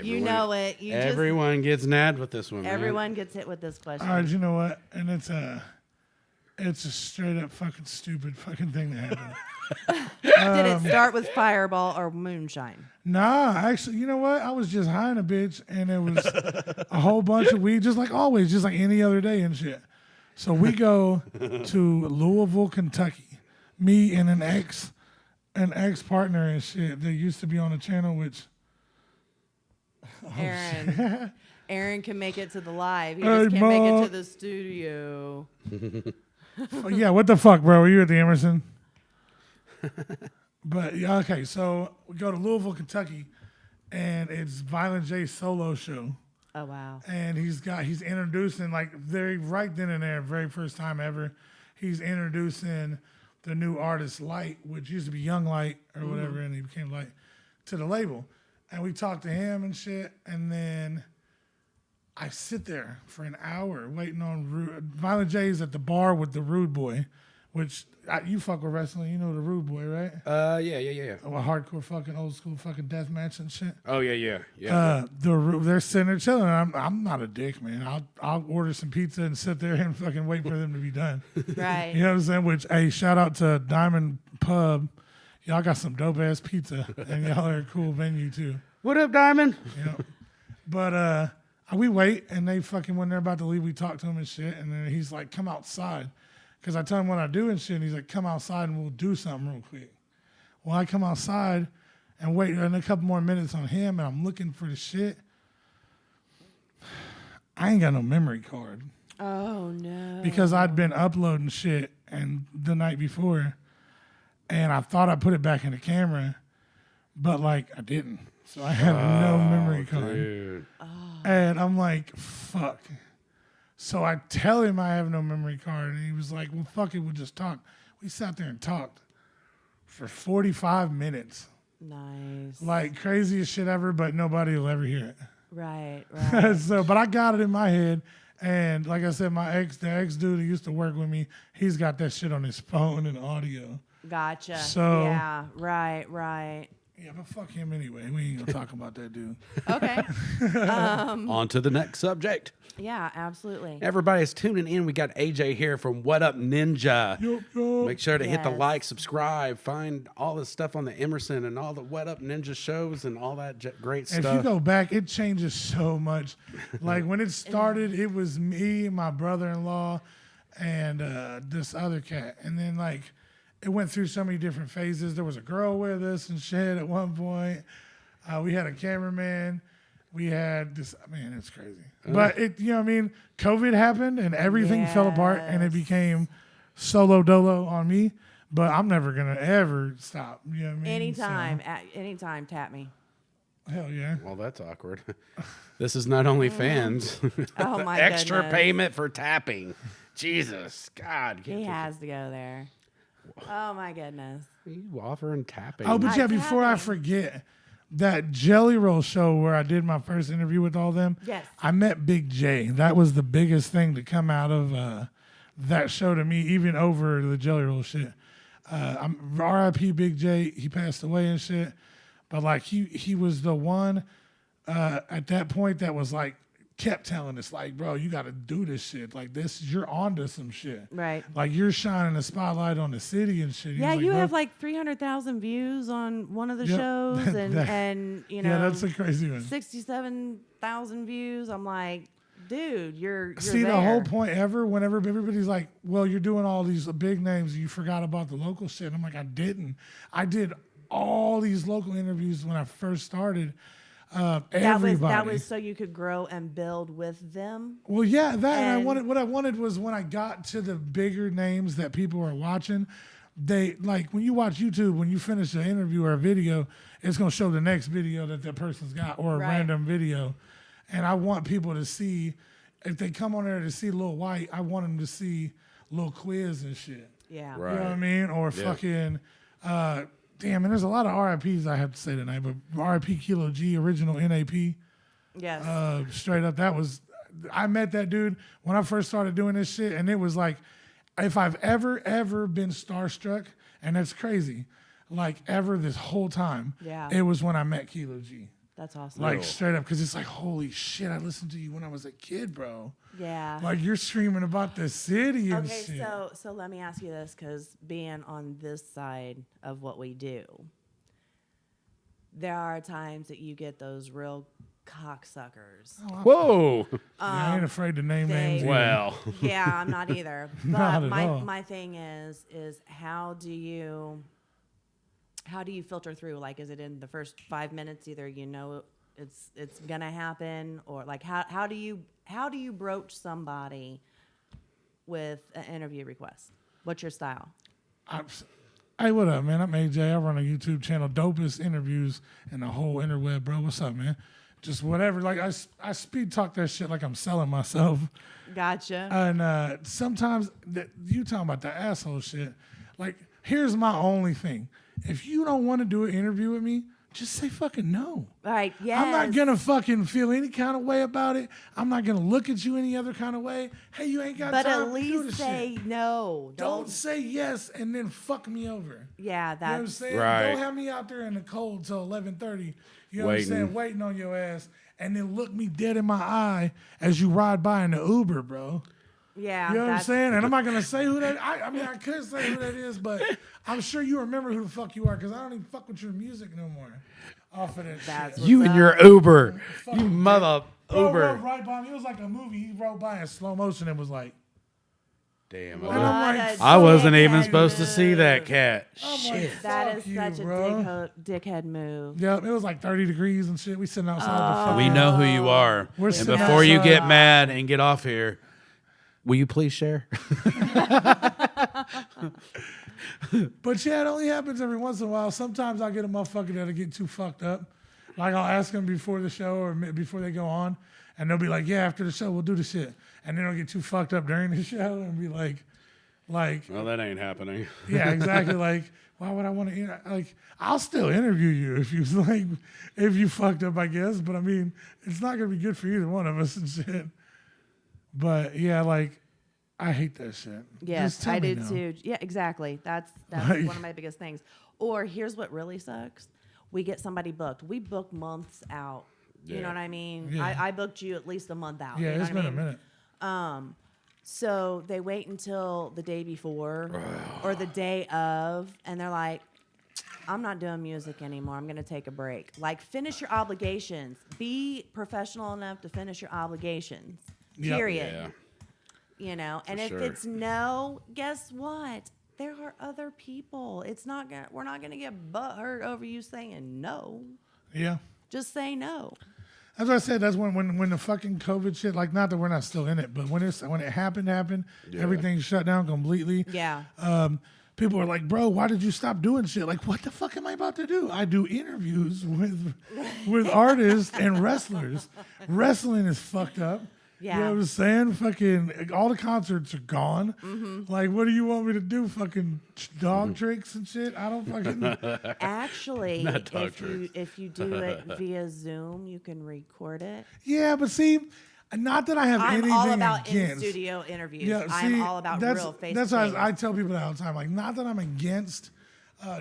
You know it. Everyone gets nabbed with this one. man. Everyone gets hit with this question. All right, you know what? And it's a straight up fucking stupid fucking thing that happened. Did it start with Fireball or Moonshine? Nah, actually, you know what? I was just high in a bitch, and it was a whole bunch of weed, just like always, just like any other day and shit. So we go to Louisville, Kentucky, me and an ex, an ex-partner and shit that used to be on the channel, which Aaron. Aaron can make it to the live. He Hey, just can't make Ma. it to the studio. yeah, what the fuck, bro? Were you at the Emerson? But yeah, okay, so we go to Louisville, Kentucky, and it's Violent J's solo show. Oh wow. And he's introducing, like, very right then and there, very first time ever, he's introducing the new artist Light, which used to be Young Light or whatever, and he became Light, to the label. And we talked to him and shit, and then I sit there for an hour waiting on Violent J's at the bar with the Rude Boy, which you fuck with wrestling, you know the Rude Boy, right? Yeah. A hardcore fucking old school fucking death match and shit. Oh yeah. They're sitting there chilling. I'm not a dick, man. I'll order some pizza and sit there and fucking wait for them to be done. Right. You know what I'm saying? Which, hey, shout out to Diamond Pub. Y'all got some dope ass pizza, and y'all are a cool venue too. What up, Diamond? You know? But we wait, and they fucking, when they're about to leave, we talk to him and shit, and then he's like, "Come outside," because I tell him what I do and shit. And he's like, "Come outside and we'll do something real quick." Well, I come outside and wait a couple more minutes on him, and I'm looking for the shit. I ain't got no memory card. Oh no. Because I'd been uploading shit and the night before, and I thought I put it back in the camera, but like I didn't. So I have no memory card. Dude. And I'm like, fuck. So I tell him I have no memory card, and he was like, well, fuck it, we'll just talk. We sat there and talked for 45 minutes. Nice. Like craziest shit ever, but nobody will ever hear it. Right. So, but I got it in my head, and like I said, the ex dude who used to work with me, he's got that shit on his phone and audio. Gotcha. So yeah. Right. Yeah, but fuck him anyway. We ain't gonna talk about that dude. Okay. On to the next subject. Yeah, absolutely. Everybody's tuning in. We got AJ here from What Up Ninja. Yup. Make sure to hit the Yes. like, subscribe, find all the stuff on the Emerson and all the What Up Ninja shows and all that great If stuff. you go back, it changes so much. Like when it started, it was me, my brother-in-law, and this other cat. And then like it went through so many different phases. There was a girl with us and shit at one point. We had a cameraman. We had this, man, it's crazy. But it, you know what I mean? COVID happened and everything fell apart and it became solo dolo on me. But I'm never going to ever stop. You know what I mean? Anytime, tap me. Hell yeah. Well, that's awkward. This is not only fans. Oh my Extra goodness. payment for tapping. Jesus. God. He has to go there. Oh my goodness. You offering tapping. Oh, but yeah, I before I haven't. forget, that Jelly Roll show where I did my first interview with all them, Yes. I met Big J. That was the biggest thing to come out of that show to me, even over the Jelly Roll shit. I'm R.I.P. Big J. He passed away and shit. But like he was the one at that point that was like kept telling us like, bro, you got to do this shit. Like this, you're onto some shit. Right. Like you're shining a spotlight on the city and shit. He Yeah, was you bro, have like 300,000 views on one of the Yep. shows, and you know, yeah, that's a crazy one. 67,000 views. I'm like, dude, you're See, there. the whole point ever, whenever everybody's like, well, you're doing all these big names and you forgot about the local shit. I'm like, I didn't. I did all these local interviews when I first started. Everybody. That was so you could grow and build with them. Well, yeah, that. And And- what I wanted was when I got to the bigger names that people are watching, they like when you watch YouTube, when you finish an interview or a video, it's going to show the next video that person's got or a Right. random video. And I want people to see, if they come on there to see Lil White, I want them to see Lil Quiz and shit. Yeah. Right. You know what I mean? Or fucking, damn, and there's a lot of RIPs I have to say tonight, but RIP Kilo G, original NAP. Yes. Straight up, I met that dude when I first started doing this shit, and it was like, if I've ever been starstruck, and that's crazy, like ever this whole time, Yeah. it was when I met Kilo G. That's awesome. Like straight up, because it's like, holy shit, I listened to you when I was a kid, bro. yeah. Like you're screaming about the city and Okay, shit. so let me ask you this, because being on this side of what we do, there are times that you get those real cocksuckers. Whoa. Yeah, I ain't afraid to name they- names. either. Well. Yeah, I'm not either. Not But at all. my thing is how do you how do you filter through? Like, is it in the first 5 minutes? Either it's gonna happen, or like how do you broach somebody with an interview request? What's your style? Hey, what up, man? I'm AJ. I run a YouTube channel, dopest interviews in the whole interweb, bro. What's up, man? Just whatever. Like I speed talk that shit like I'm selling myself. Gotcha. And sometimes you talking about the asshole shit. Like, here's my only thing: if you don't want to do an interview with me, just say fucking no. Right, yes. I'm not going to fucking feel any kind of way about it. I'm not going to look at you any other kind of way. Hey, you ain't got But time at to do least this say shit. no. Don't say yes and then fuck me over. Yeah, You know what I'm that's saying? Right. Don't have me out there in the cold till 11:30. You know what I'm saying? Waiting on your ass. And then look me dead in my eye as you ride by in the Uber, bro. yeah. You know what I'm that's, saying? And I'm not going to say who that I mean, I could say who that is, but I'm sure you remember who the fuck you are because I don't even fuck with your music no more. Off of that That's shit. You and your Uber. Fuck You him, mother Bro Uber. rode right by me. It was like a movie. He rode by in slow motion and was like, Damn. What I'm like, a I wasn't even dickhead supposed to see that move. cat. I'm like, Shit. That fuck is you, such bro. a dickhead move. Yeah, it was like 30 degrees and shit. We sitting outside the fucking. We know who you are. We're And sitting before you outside. get mad and get off here, will you please share? But yeah, it only happens every once in a while. Sometimes I get a motherfucker that'll get too fucked up. Like I'll ask them before the show or before they go on, and they'll be like, "Yeah, after the show we'll do the shit," and then they'll get too fucked up during the show and be like, Well, that ain't happening. yeah, exactly. Like, why would I want to? Like, I'll still interview you if you like, if you fucked up, I guess. But I mean, it's not gonna be good for either one of us and shit. But yeah, like, I hate that shit. Yes, Just tell I me do no. too. Yeah, exactly. That's Like- one of my biggest things. Or here's what really sucks: we get somebody booked. We book months out. You Yeah. know what I mean? Yeah. I booked you at least a month out. Yeah, you know it's what been I a mean? minute. So they wait until the day before or the day of, and they're like, I'm not doing music anymore. I'm going to take a break. Like, finish your obligations. Be professional enough to finish your obligations. Yep. Period. Yeah. You know, and if sure. it's no, guess what? There are other people. It's not gonna. We're not gonna get butthurt over you saying no. Yeah. Just say no. That's what I said. That's when the fucking COVID shit, like, not that we're not still in it, but when it happened, Yeah. everything shut down completely. Yeah. People are like, bro, why did you stop doing shit? Like, what the fuck am I about to do? I do interviews with artists and wrestlers. Wrestling is fucked up. Yeah. You know what I'm saying? Fucking all the concerts are gone. Like, what do you want me to do? Fucking dog tricks and shit? I don't fucking. Actually, Not dog tricks. if you do it via Zoom, you can record it. Yeah, but see, not that I have I'm anything all about in against. studio interviews. Yeah, I'm see, all about that's, real face. That's why I tell people that all the time. Like, not that I'm against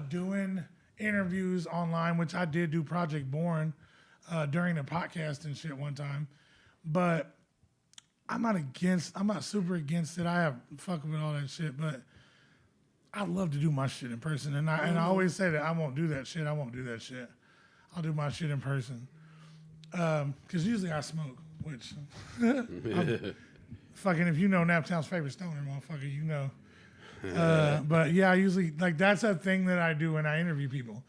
doing interviews online, which I did do Project Born during the podcast and shit one time, but I'm not super against it. I have fucking with all that shit, but I love to do my shit in person, and I always say that I won't do that shit. I'll do my shit in person, because usually I smoke, which fucking, if you know Naptown's favorite stoner, motherfucker, you know. But yeah, I usually, like, that's a thing that I do when I interview people,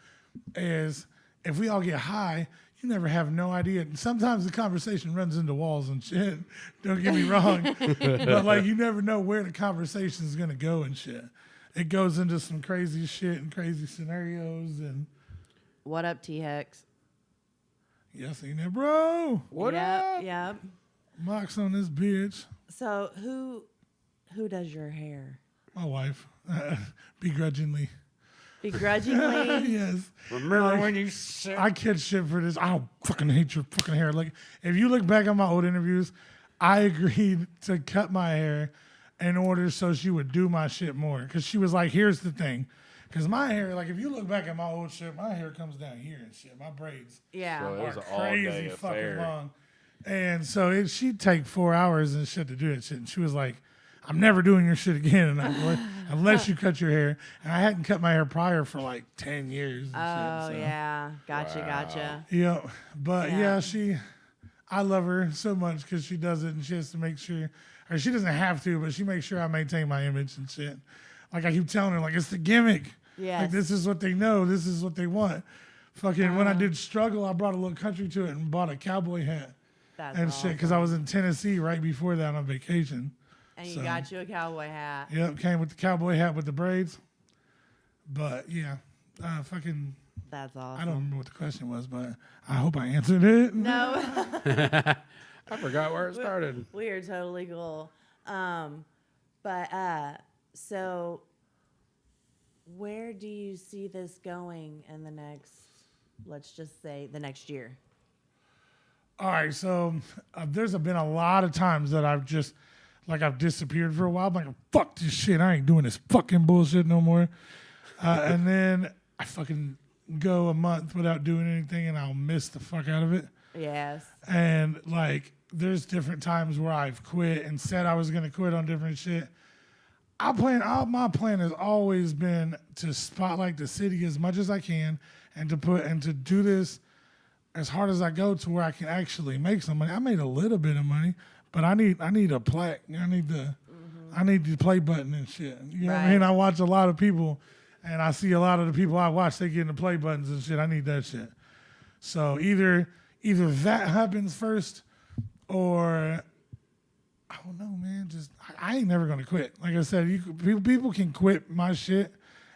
is if we all get high, you never have no idea. Sometimes the conversation runs into walls and shit. Don't get me wrong. But, like, you never know where the conversation is going to go and shit. It goes into some crazy shit and crazy scenarios. And What up, T Hex? yeah, seen that, bro. What yep, up? Yep. Mox on this bitch. So who does your hair? My wife. Begrudgingly. Begrudgingly? Yes. Remember when you said I catch shit for this. I don't fucking hate your fucking hair. Like, if you look back on my old interviews, I agreed to cut my hair in order so she would do my shit more. Because she was like, here's the thing. Because my hair, like, if you look back at my old shit, my hair comes down here and shit. My braids Yeah. So it was are an all-day crazy fucking affair. long. And so she'd take 4 hours and shit to do that shit. And she was like, I'm never doing your shit again. And I'm like, unless you cut your hair. And I hadn't cut my hair prior for like 10 years. And Oh, shit, so. yeah. Gotcha. Yeah, but Yeah. I love her so much because she does it and she has to make sure, or she doesn't have to, but she makes sure I maintain my image and shit. Like, I keep telling her, like, it's the gimmick. Yes. Like, this is what they know. This is what they want. Fucking when I did struggle, I brought a little country to it and bought a cowboy hat That's and awesome. shit because I was in Tennessee right before that on vacation. And you got you a cowboy hat. Yep, came with the cowboy hat with the braids. But yeah, fucking. That's awesome. I don't remember what the question was, but I hope I answered it. No. I forgot where it started. We are totally cool. So where do you see this going in the next, let's just say, the next year? All right, so there's been a lot of times that I've just, like, I've disappeared for a while. I'm like, fuck this shit. I ain't doing this fucking bullshit no more. And then I fucking go a month without doing anything, and I'll miss the fuck out of it. Yes. And, like, there's different times where I've quit and said I was going to quit on different shit. My plan has always been to spotlight the city as much as I can and to do this as hard as I go to where I can actually make some money. I made a little bit of money, but I need a plaque. I need the play button and shit. You know what I mean? I watch a lot of people, and I see a lot of the people I watch, they getting the play buttons and shit. I need that shit. So either that happens first, or I don't know, man. Just I ain't never gonna quit. Like I said, people can quit my shit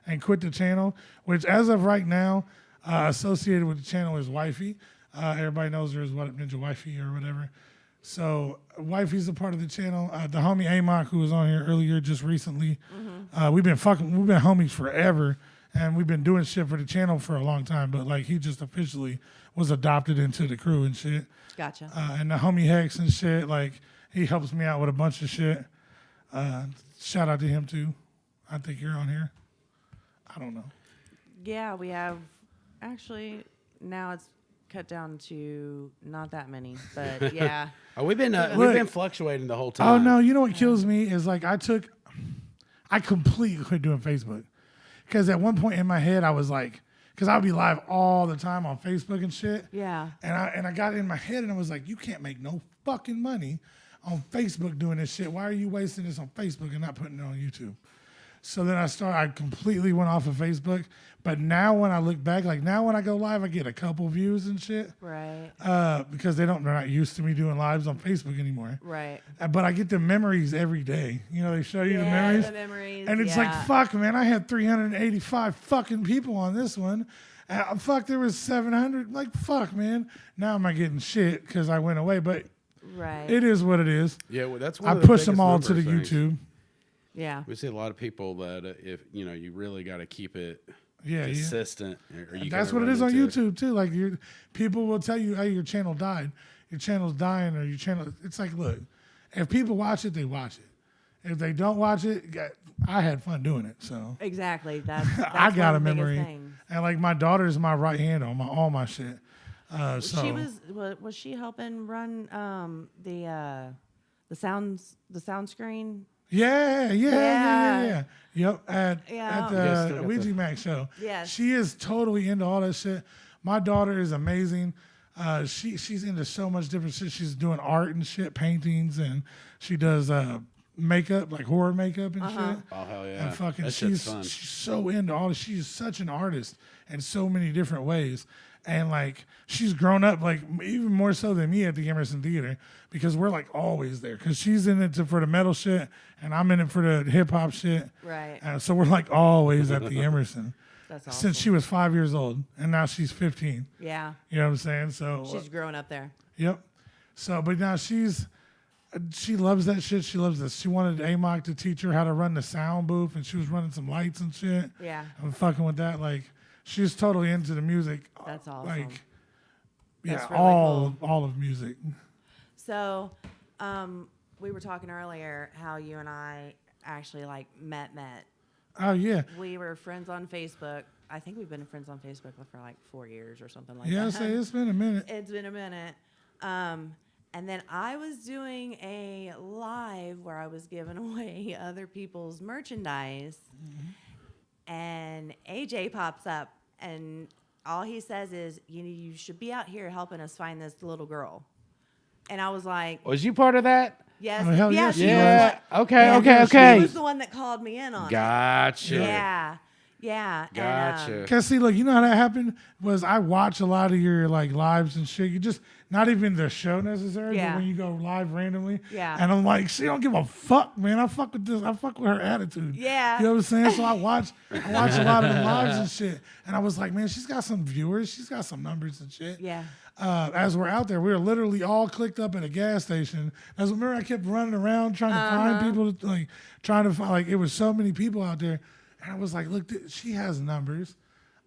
and quit the channel, which as of right now, associated with the channel is Wifey. Everybody knows her as Ninja Wifey or whatever. So Wifey's a part of the channel. The homie Amok, who was on here earlier just recently, we've been homies forever, and we've been doing shit for the channel for a long time. But like he just officially was adopted into the crew and shit. Gotcha. And the homie Hex and shit, like he helps me out with a bunch of shit. Shout out to him too. I think you're on here. I don't know. Yeah, we have actually now it's cut down to not that many, but yeah. We've been fluctuating the whole time. Oh no, you know what kills me is like I completely quit doing Facebook because at one point in my head I was like, because I'd be live all the time on Facebook and shit. Yeah. And I got it in my head and I was like, you can't make no fucking money on Facebook doing this shit. Why are you wasting this on Facebook and not putting it on YouTube? So then I completely went off of Facebook. But now when I look back, like now when I go live, I get a couple views and shit. Right. Because they're not used to me doing lives on Facebook anymore. Right. But I get the memories every day. You know, they show you the memories. And it's like, fuck, man, I had 385 fucking people on this one. Fuck, there was 700. Like, fuck, man. Now am I getting shit because I went away. But it is what it is. Yeah, well, that's I push them all to the YouTube. Yeah. We see a lot of people that if you really got to keep it consistent. Or you that's what it is on YouTube too. Like people will tell you, hey, your channel died. Your channel's dying, or your channel. It's like, look, if people watch it, they watch it. If they don't watch it, I had fun doing it. So exactly. That's I got a memory, things. And like my daughter's my right hand on all my shit. So she was she helping run the sound screen? Yeah. Yep. At the Ouija Max show. Yes. She is totally into all that shit. My daughter is amazing. She's into so much different shit. She's doing art and shit, paintings, and she does makeup, like horror makeup and shit. Oh hell yeah! And fucking, that shit's fun. She's so into all this. She's such an artist in so many different ways. And like she's grown up like even more so than me at the Emerson Theater because we're like always there because she's in it for the metal shit and I'm in it for the hip hop shit. Right. So we're like always at the Emerson. That's awesome. Since she was 5 years old and now she's 15. Yeah. You know what I'm saying? So she's growing up there. Yep. So but now she loves that shit. She loves this. She wanted Amok to teach her how to run the sound booth and she was running some lights and shit. Yeah. I'm fucking with that like. She's totally into the music. That's awesome. Like, That's really cool. all of music. So, we were talking earlier how you and I actually like met. Oh yeah. We were friends on Facebook. I think we've been friends on Facebook for like 4 years or something like Yeah, that. say it's been a minute. It's been a minute. And then I was doing a live where I was giving away other people's merchandise. Mm-hmm. And AJ pops up and all he says is, you should be out here helping us find this little girl. And I was like, was you part of that? yes. Oh, hell yeah, she she was. Okay. She was the one that called me in on it. Gotcha. Yeah. Yeah. Gotcha. And, Cause see, look, you know how that happened was I watch a lot of your like lives and shit. You just not even the show necessarily, Yeah. but when you go live randomly. Yeah. And I'm like, she don't give a fuck, man. I fuck with this. I fuck with her attitude. Yeah. You know what I'm saying? So I watch a lot of the lives and shit. And I was like, man, she's got some viewers. She's got some numbers and shit. Yeah. As we're out there, we were literally all clicked up at a gas station. As remember, I kept running around trying to find people, trying to find, like, it was so many people out there. And I was like, look, she has numbers.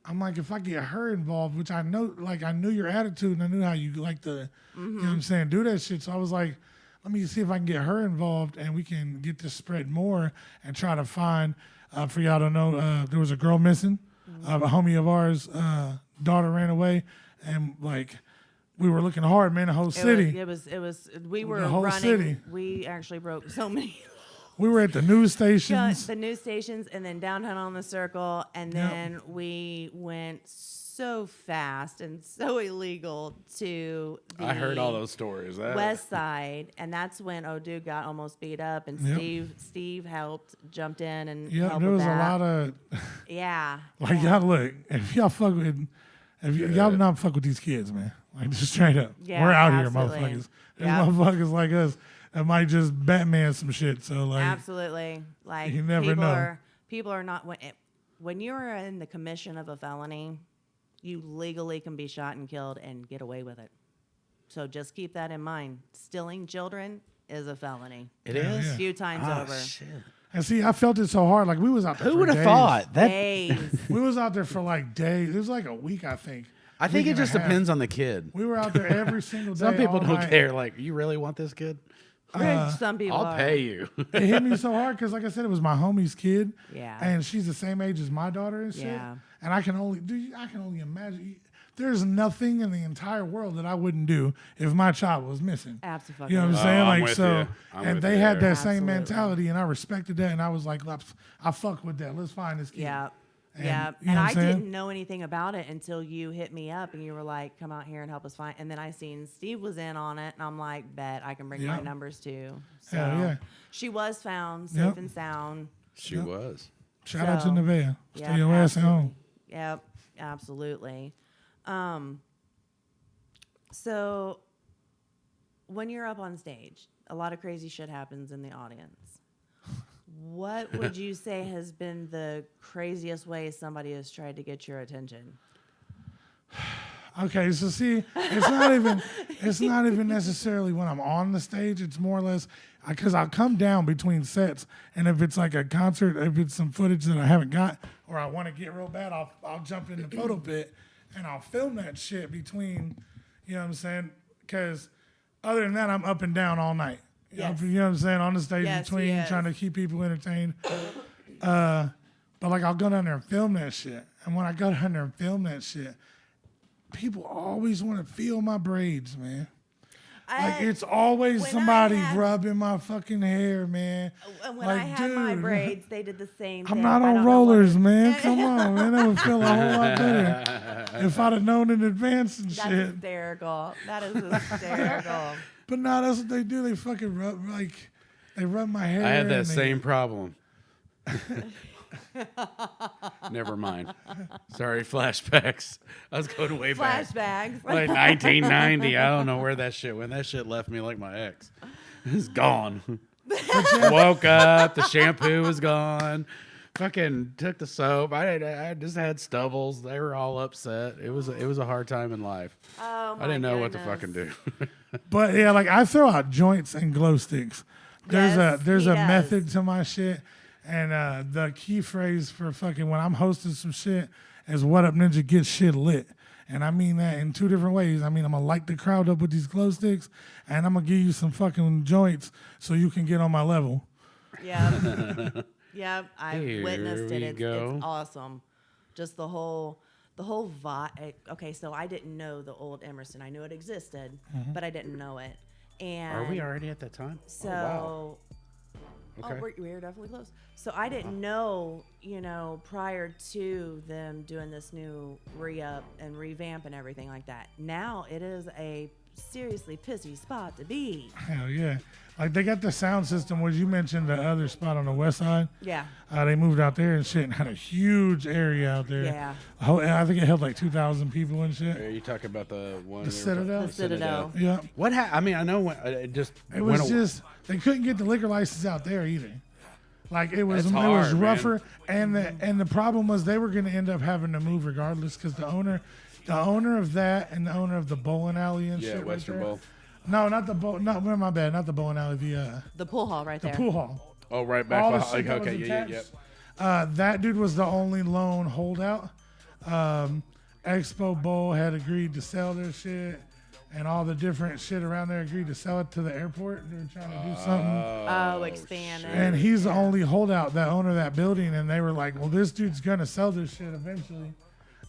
I'm like, if I get her involved, which I know, like, I knew your attitude and I knew how you like to, you know what I'm saying, do that shit. So I was like, let me see if I can get her involved and we can get this spread more and try to find, for y'all to know, there was a girl missing. A homie of ours, daughter ran away. And, like, we were looking hard, man, the whole city. We were The whole running. city. We actually broke so many. We were at the news stations. The news stations and then downtown on the circle. And then we went so fast and so illegal to the I heard all those stories. west side. And that's when dude got almost beat up. And Steve helped, jumped in and helped there with was that. a lot of, Yeah. like, y'all look, if y'all fuck with, y'all not fuck with these kids, man. Like, just straight up. Yeah, We're out absolutely. here, motherfuckers. There's Yep. motherfuckers like us that might just Batman some shit. So, like, Absolutely. Like, you never know. People are not, when you're in the commission of a felony, you legally can be shot and killed and get away with it. So just keep that in mind. Stealing children is a felony. It is? A few times over. Shit. and see, I felt it so hard. Like, we was out there Who for would have days. thought? Days. We was out there for, like, days. It was like a week, I think. I think Week it just and a half. depends on the kid. We were out there every single day. Some people all don't night. care. Like, you really want this kid? Some people I'll are. pay you. It hit me so hard because, like I said, it was my homie's kid. Yeah. And she's the same age as my daughter and shit. Yeah. And I can only imagine. There's nothing in the entire world that I wouldn't do if my child was missing. Absolutely. You know what I'm Oh, saying? I'm Like, with so, you. I'm and with they you had there. that same Absolutely. mentality, and I respected that. And I was like, I fuck with that. Let's find this kid. Yeah. And, Yeah. you know And what I I'm saying? didn't know anything about it until you hit me up and you were like, come out here and help us find. And then I seen Steve was in on it. And I'm like, bet I can bring my Yep. numbers too. So Hell yeah. she was found safe Yep. and sound. She was. Shout out to So, Nevaeh. Yeah, Stay your ass at home. Yep, absolutely. So when you're up on stage, a lot of crazy shit happens in the audience. What would you say has been the craziest way somebody has tried to get your attention? Okay, so see, it's not even necessarily when I'm on the stage. It's more or less because I'll come down between sets, and if it's like a concert, if it's some footage that I haven't got or I want to get real bad, I'll jump in the photo pit and I'll film that shit between, you know what I'm saying? Because other than that, I'm up and down all night. Yes. You know what I'm saying? On the stage Yes, between yes. trying to keep people entertained. But like I'll go down there and film that shit, and when I go down there and film that shit, people always want to feel my braids, man. Like it's always when I somebody had- rubbing my fucking hair, man. And when Like, I had my dude, braids, they did the same thing. I'm not I on don't know what rollers, it- man. Come on, man. That would feel a whole lot better if I'd have known in advance and That's shit. hysterical. That is hysterical. But no, that's what they do. They fucking rub they rub my hair. I had that and they- same problem. Never mind. Sorry, flashbacks. I was going way back. Flashbacks. Like 1990. I don't know where that shit went. That shit left me like my ex. It's gone. Woke up. The shampoo was gone. Fucking took the soap. I just had stubbles. They were all upset. It was a hard time in life. Oh, I didn't know what to goodness. fucking do. But yeah, like I throw out joints and glow sticks. There's Yes, a he does. method to my shit, and the key phrase for fucking when I'm hosting some shit is "What up, ninja? Get shit lit." And I mean that in two different ways. I mean I'm gonna light the crowd up with these glow sticks, and I'm gonna give you some fucking joints so you can get on my level. Yep. Yep. I've Here witnessed we it. go. It's awesome. Just the whole vibe. Okay, so I didn't know the old Emerson. I knew it existed, but I didn't know it. And Are we already at that time? So, Oh, wow. Okay. we're definitely close. So I didn't know, prior to them doing this new re-up and revamp and everything like that. Now it is a seriously pissy spot to be. Hell yeah. Like they got the sound system, where you mentioned the other spot on the west side. Yeah. They moved out there and shit and had a huge area out there. Yeah. I think it held like 2,000 people and shit. Are you talking about the one? The Citadel? The Citadel. Yeah. What? I mean, I know when it just. It was just, they couldn't get the liquor license out there either. Like it was, That's it was hard, rougher, and the problem was they were going to end up having to move regardless because the owner of that and the owner of the bowling alley and shit. Western right there. Bowl. No, not the bowl. No, my bad. Not the bowling alley. The pool hall right The there. pool hall. Oh, right back. All the behind, shit that okay, was yeah. attached. That dude was the only lone holdout. Expo Bowl had agreed to sell their shit, and all the different shit around there agreed to sell it to the airport. They were trying to do something. Oh, expand it. And he's the only holdout, that owner of that building. And they were like, well, this dude's going to sell this shit eventually.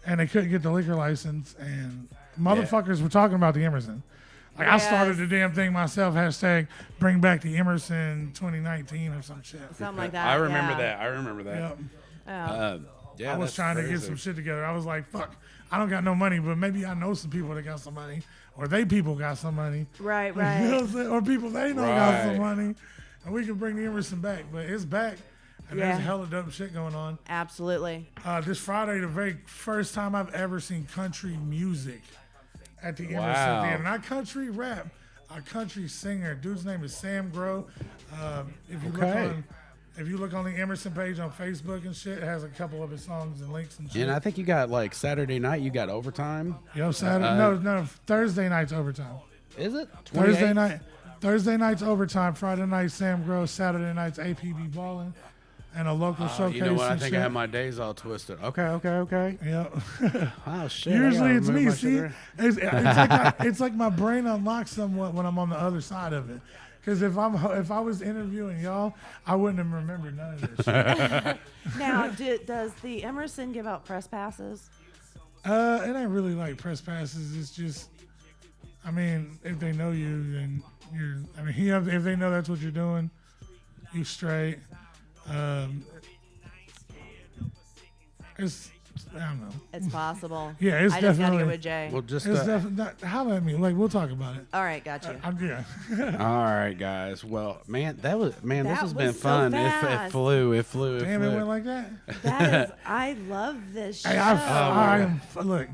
And they couldn't get the liquor license. And motherfuckers were talking about the Emerson. Like, I started the damn thing myself. Hashtag bring back the Emerson 2019 or some shit. Something like that. I remember that. Yep. Yeah, I was trying to get some shit together. I was like, fuck, I don't got no money, but maybe I know some people that got some money. Or people got some money. Right, You know what right. I'm saying? Or people they know got some money. And we can bring the Emerson back. But it's back. And there's hella dope shit going on. Absolutely. This Friday, the very first time I've ever seen country music at the Emerson Wow. Theater. Not country rap, a country singer. Dude's name is Sam Grow. If you look on the Emerson page on Facebook and shit, it has a couple of his songs and links and shit. And I think you got like Saturday night. You got overtime. Yo, Saturday, no, Thursday night's overtime. Is it 28? Thursday night's overtime. Friday night Sam Grow. Saturday night's APB Balling, and a local showcase. You know what? I and think shit. I have my days all twisted. Okay. Yep. Oh shit. Usually I gotta it's remove me. my See, shit there. it's like my brain unlocks somewhat when I'm on the other side of it. Because if I was interviewing y'all, I wouldn't have remembered none of this shit. Now, does the Emerson give out press passes? It ain't really like press passes. It's just, I mean, if they know you, then you're. I mean, if they know that's what you're doing, you straight. It's, I don't know. It's possible. Yeah, it's I just gotta definitely. get with Jay. Well, just It's definitely. Holler at me. Like, we'll talk about it. All right, got you. Yeah. all right, guys. Well, man, this That has been was so fun. It fast. flew. Damn, it went like that. That is, I love this show. Hey, I am. Look,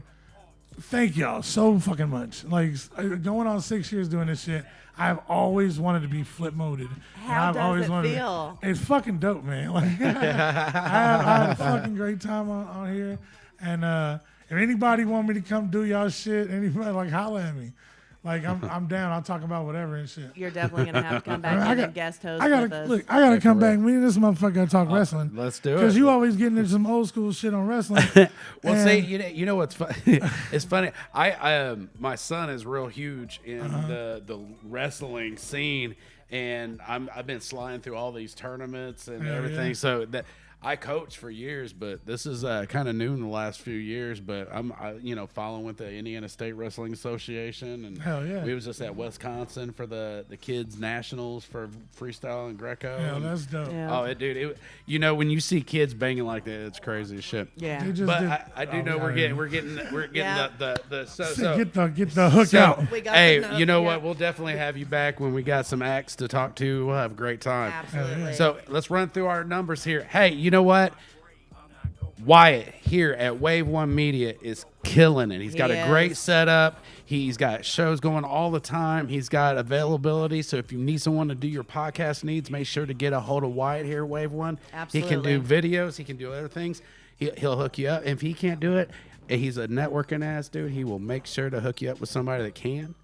thank y'all so fucking much. Like, going on 6 years doing this shit, I've always wanted to be flip moded. How does it feel? It's fucking dope, man. Like, I had a fucking great time on here. And if anybody want me to come do y'all shit, anybody, like, holler at me. Like, I'm down. I'll talk about whatever and shit. You're definitely gonna have to come back and guest host I with gotta us. look. I gotta come back. Me and this motherfucker gotta talk wrestling. Let's do it. Because you always getting into some old school shit on wrestling. Well, And- see, you know what's funny? It's funny. My son is real huge in the wrestling scene, and I've been sliding through all these tournaments and everything. yeah. So that I coached for years, but this is kind of new in the last few years. But I'm following with the Indiana State Wrestling Association, and Hell yeah. we was just at Wisconsin for the kids nationals for freestyle and Greco. Yeah, and- that's dope. Yeah. Oh, dude! When you see kids banging like that, it's crazy as shit. Yeah. They just But did- I do Oh, know yeah. we're getting Yeah. Get the hook so, out. We got hey, the note, you know yeah. what? We'll definitely have you back when we got some acts to talk to. We'll have a great time. Absolutely. So let's run through our numbers here. Hey, you know what? Wyatt here at Wave One Media is killing it. He's got a great is. setup. He's got shows going all the time. He's got availability. So if you need someone to do your podcast needs, make sure to get a hold of Wyatt here at Wave One. He can do Absolutely. videos. He can do other things. He'll hook you up. If he can't do it, he's a networking ass dude. He will make sure to hook you up with somebody that can.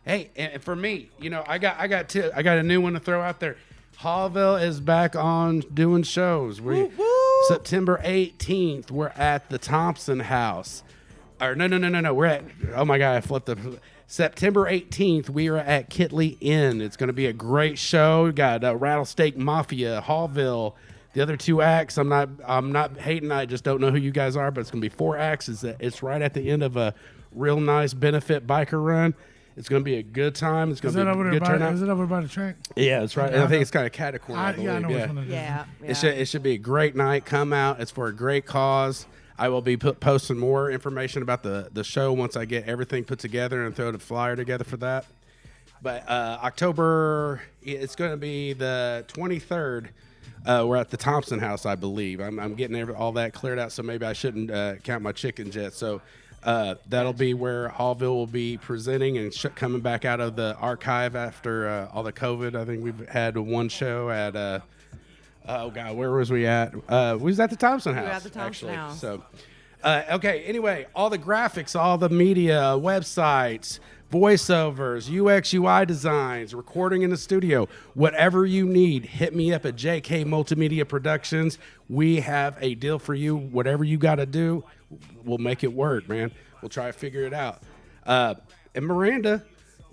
Hey, and for me, I got a new one to throw out there. Hallville is back on doing shows. September 18th, we're at the Thompson House. Or no. We're at, oh my God, I flipped the. September 18th, we are at Kitley Inn. It's going to be a great show. We got Rattlesnake Mafia, Hallville. The other two acts, I'm not hating. I just don't know who you guys are, but it's going to be 4 acts. It's right at the end of a real nice benefit biker run. It's going to be a good time. It's going to be a good turnout. Is it over by the track? Yeah, that's right. Okay, I think it's kind of Catacorn. I believe. I know which one it is. Yeah. It should be a great night. Come out. It's for a great cause. I will be posting more information about the show once I get everything put together and throw the flyer together for that. But October, it's going to be the 23rd. We're at the Thompson House, I believe. I'm getting all that cleared out, so maybe I shouldn't count my chickens yet. So that'll be where Hallville will be presenting and coming back out of the archive after all the COVID. I think we've had one show at, oh, God, where was we at? We was at the Thompson House. We were at the Thompson House. So, okay, anyway, all the graphics, all the media, websites, voiceovers, UX, UI designs, recording in the studio, whatever you need, hit me up at JK Multimedia Productions. We have a deal for you. Whatever you got to do, we'll make it work, man. We'll try to figure it out. And Miranda,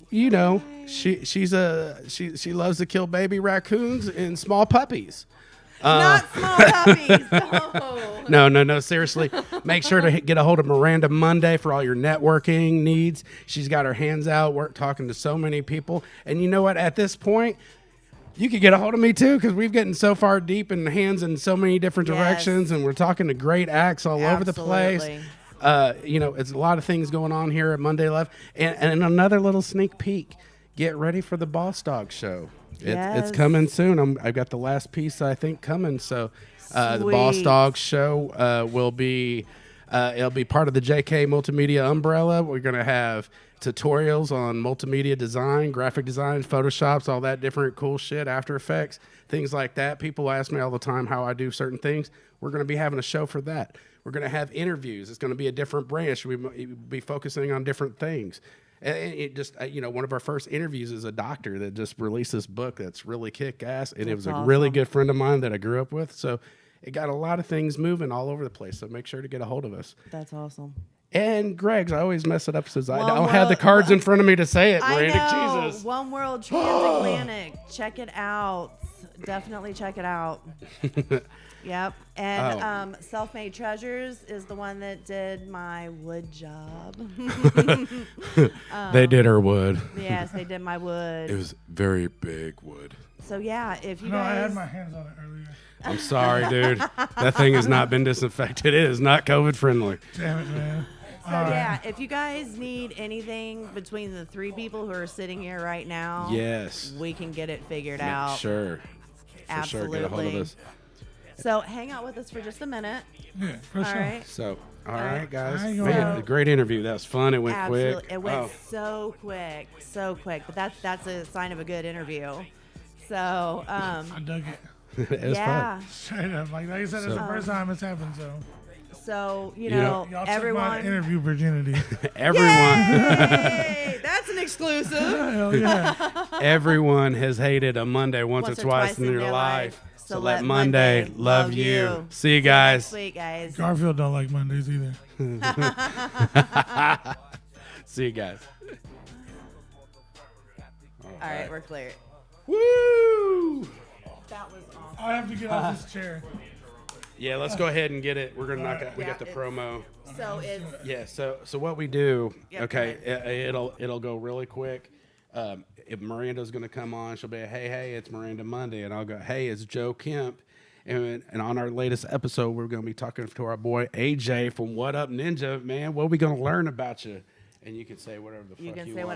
you know, she loves to kill baby raccoons and small puppies. Not small puppies. No, seriously. Make sure to get a hold of Miranda Monday for all your networking needs. She's got her hands out, talking to so many people. And you know what? At this point, you could get a hold of me too, because we've gotten so far deep in the hands in so many different directions, and we're talking to great acts all over the place. You know, it's a lot of things going on here at Monday Love. And another little sneak peek. Get ready for the Boss Dog show. It's coming soon. I've got the last piece, I think, coming. So the Boss Dog show will be it'll be part of the JK Multimedia umbrella. We're going to have tutorials on multimedia design, graphic design, Photoshops, all that different cool shit, After Effects, things like that. People ask me all the time how I do certain things. We're going to be having a show for that. We're going to have interviews. It's going to be a different branch. We'll be focusing on different things. And it just, you know, one of our first interviews is a doctor that just released this book that's really kick-ass, and it was a really good friend of mine that I grew up with. So it got a lot of things moving all over the place, so make sure to get a hold of us. That's awesome. And Greg's, I always mess it up since I don't have the cards in front of me to say it, Miranda. I know. Jesus. One World Transatlantic. Check it out. Definitely check it out. Yep. And Self-Made Treasures is the one that did my wood job. They did her wood. Yes, they did my wood. It was very big wood. So, yeah, if you No, I guys... had my hands on it earlier. I'm sorry, dude. That thing has not been disinfected. It is not COVID friendly. Damn it, man. So, yeah, if you guys need anything between the three people who are sitting here right now, yes, we can get it figured out. Sure. Absolutely. Sure, get a hold of us. So hang out with us for just a minute. Yeah, for All sure. right. So, all right, guys. I ain't Man, gonna- a great interview. That was fun. It went Absolutely. quick. It went so quick. But that's a sign of a good interview. So, I dug it. It was yeah. Straight up. Like I said, it's the first time it's happened, so. So, you know, know, Y'all took everyone. my interview virginity. fun. Everyone. Yay! That's an exclusive. Hell yeah. Everyone has hated a Monday once or twice in their life. So let Monday love you. See you guys. Next week, guys. Garfield don't like Mondays either. See you guys. All right, we're clear. Woo! That was awesome. I have to get off this chair. Yeah, let's go ahead and get it. We're gonna knock out. We Yeah, got the promo. So it's Yeah. So what we do? Yep, Okay. It'll go really quick. If Miranda's gonna come on, she'll be, hey, it's Miranda Monday, and I'll go, hey, it's Joe Kemp, and on our latest episode, we're gonna be talking to our boy AJ from What Up Ninja. Man, what are we gonna learn about you? And you can say whatever the fuck you can say want. whatever.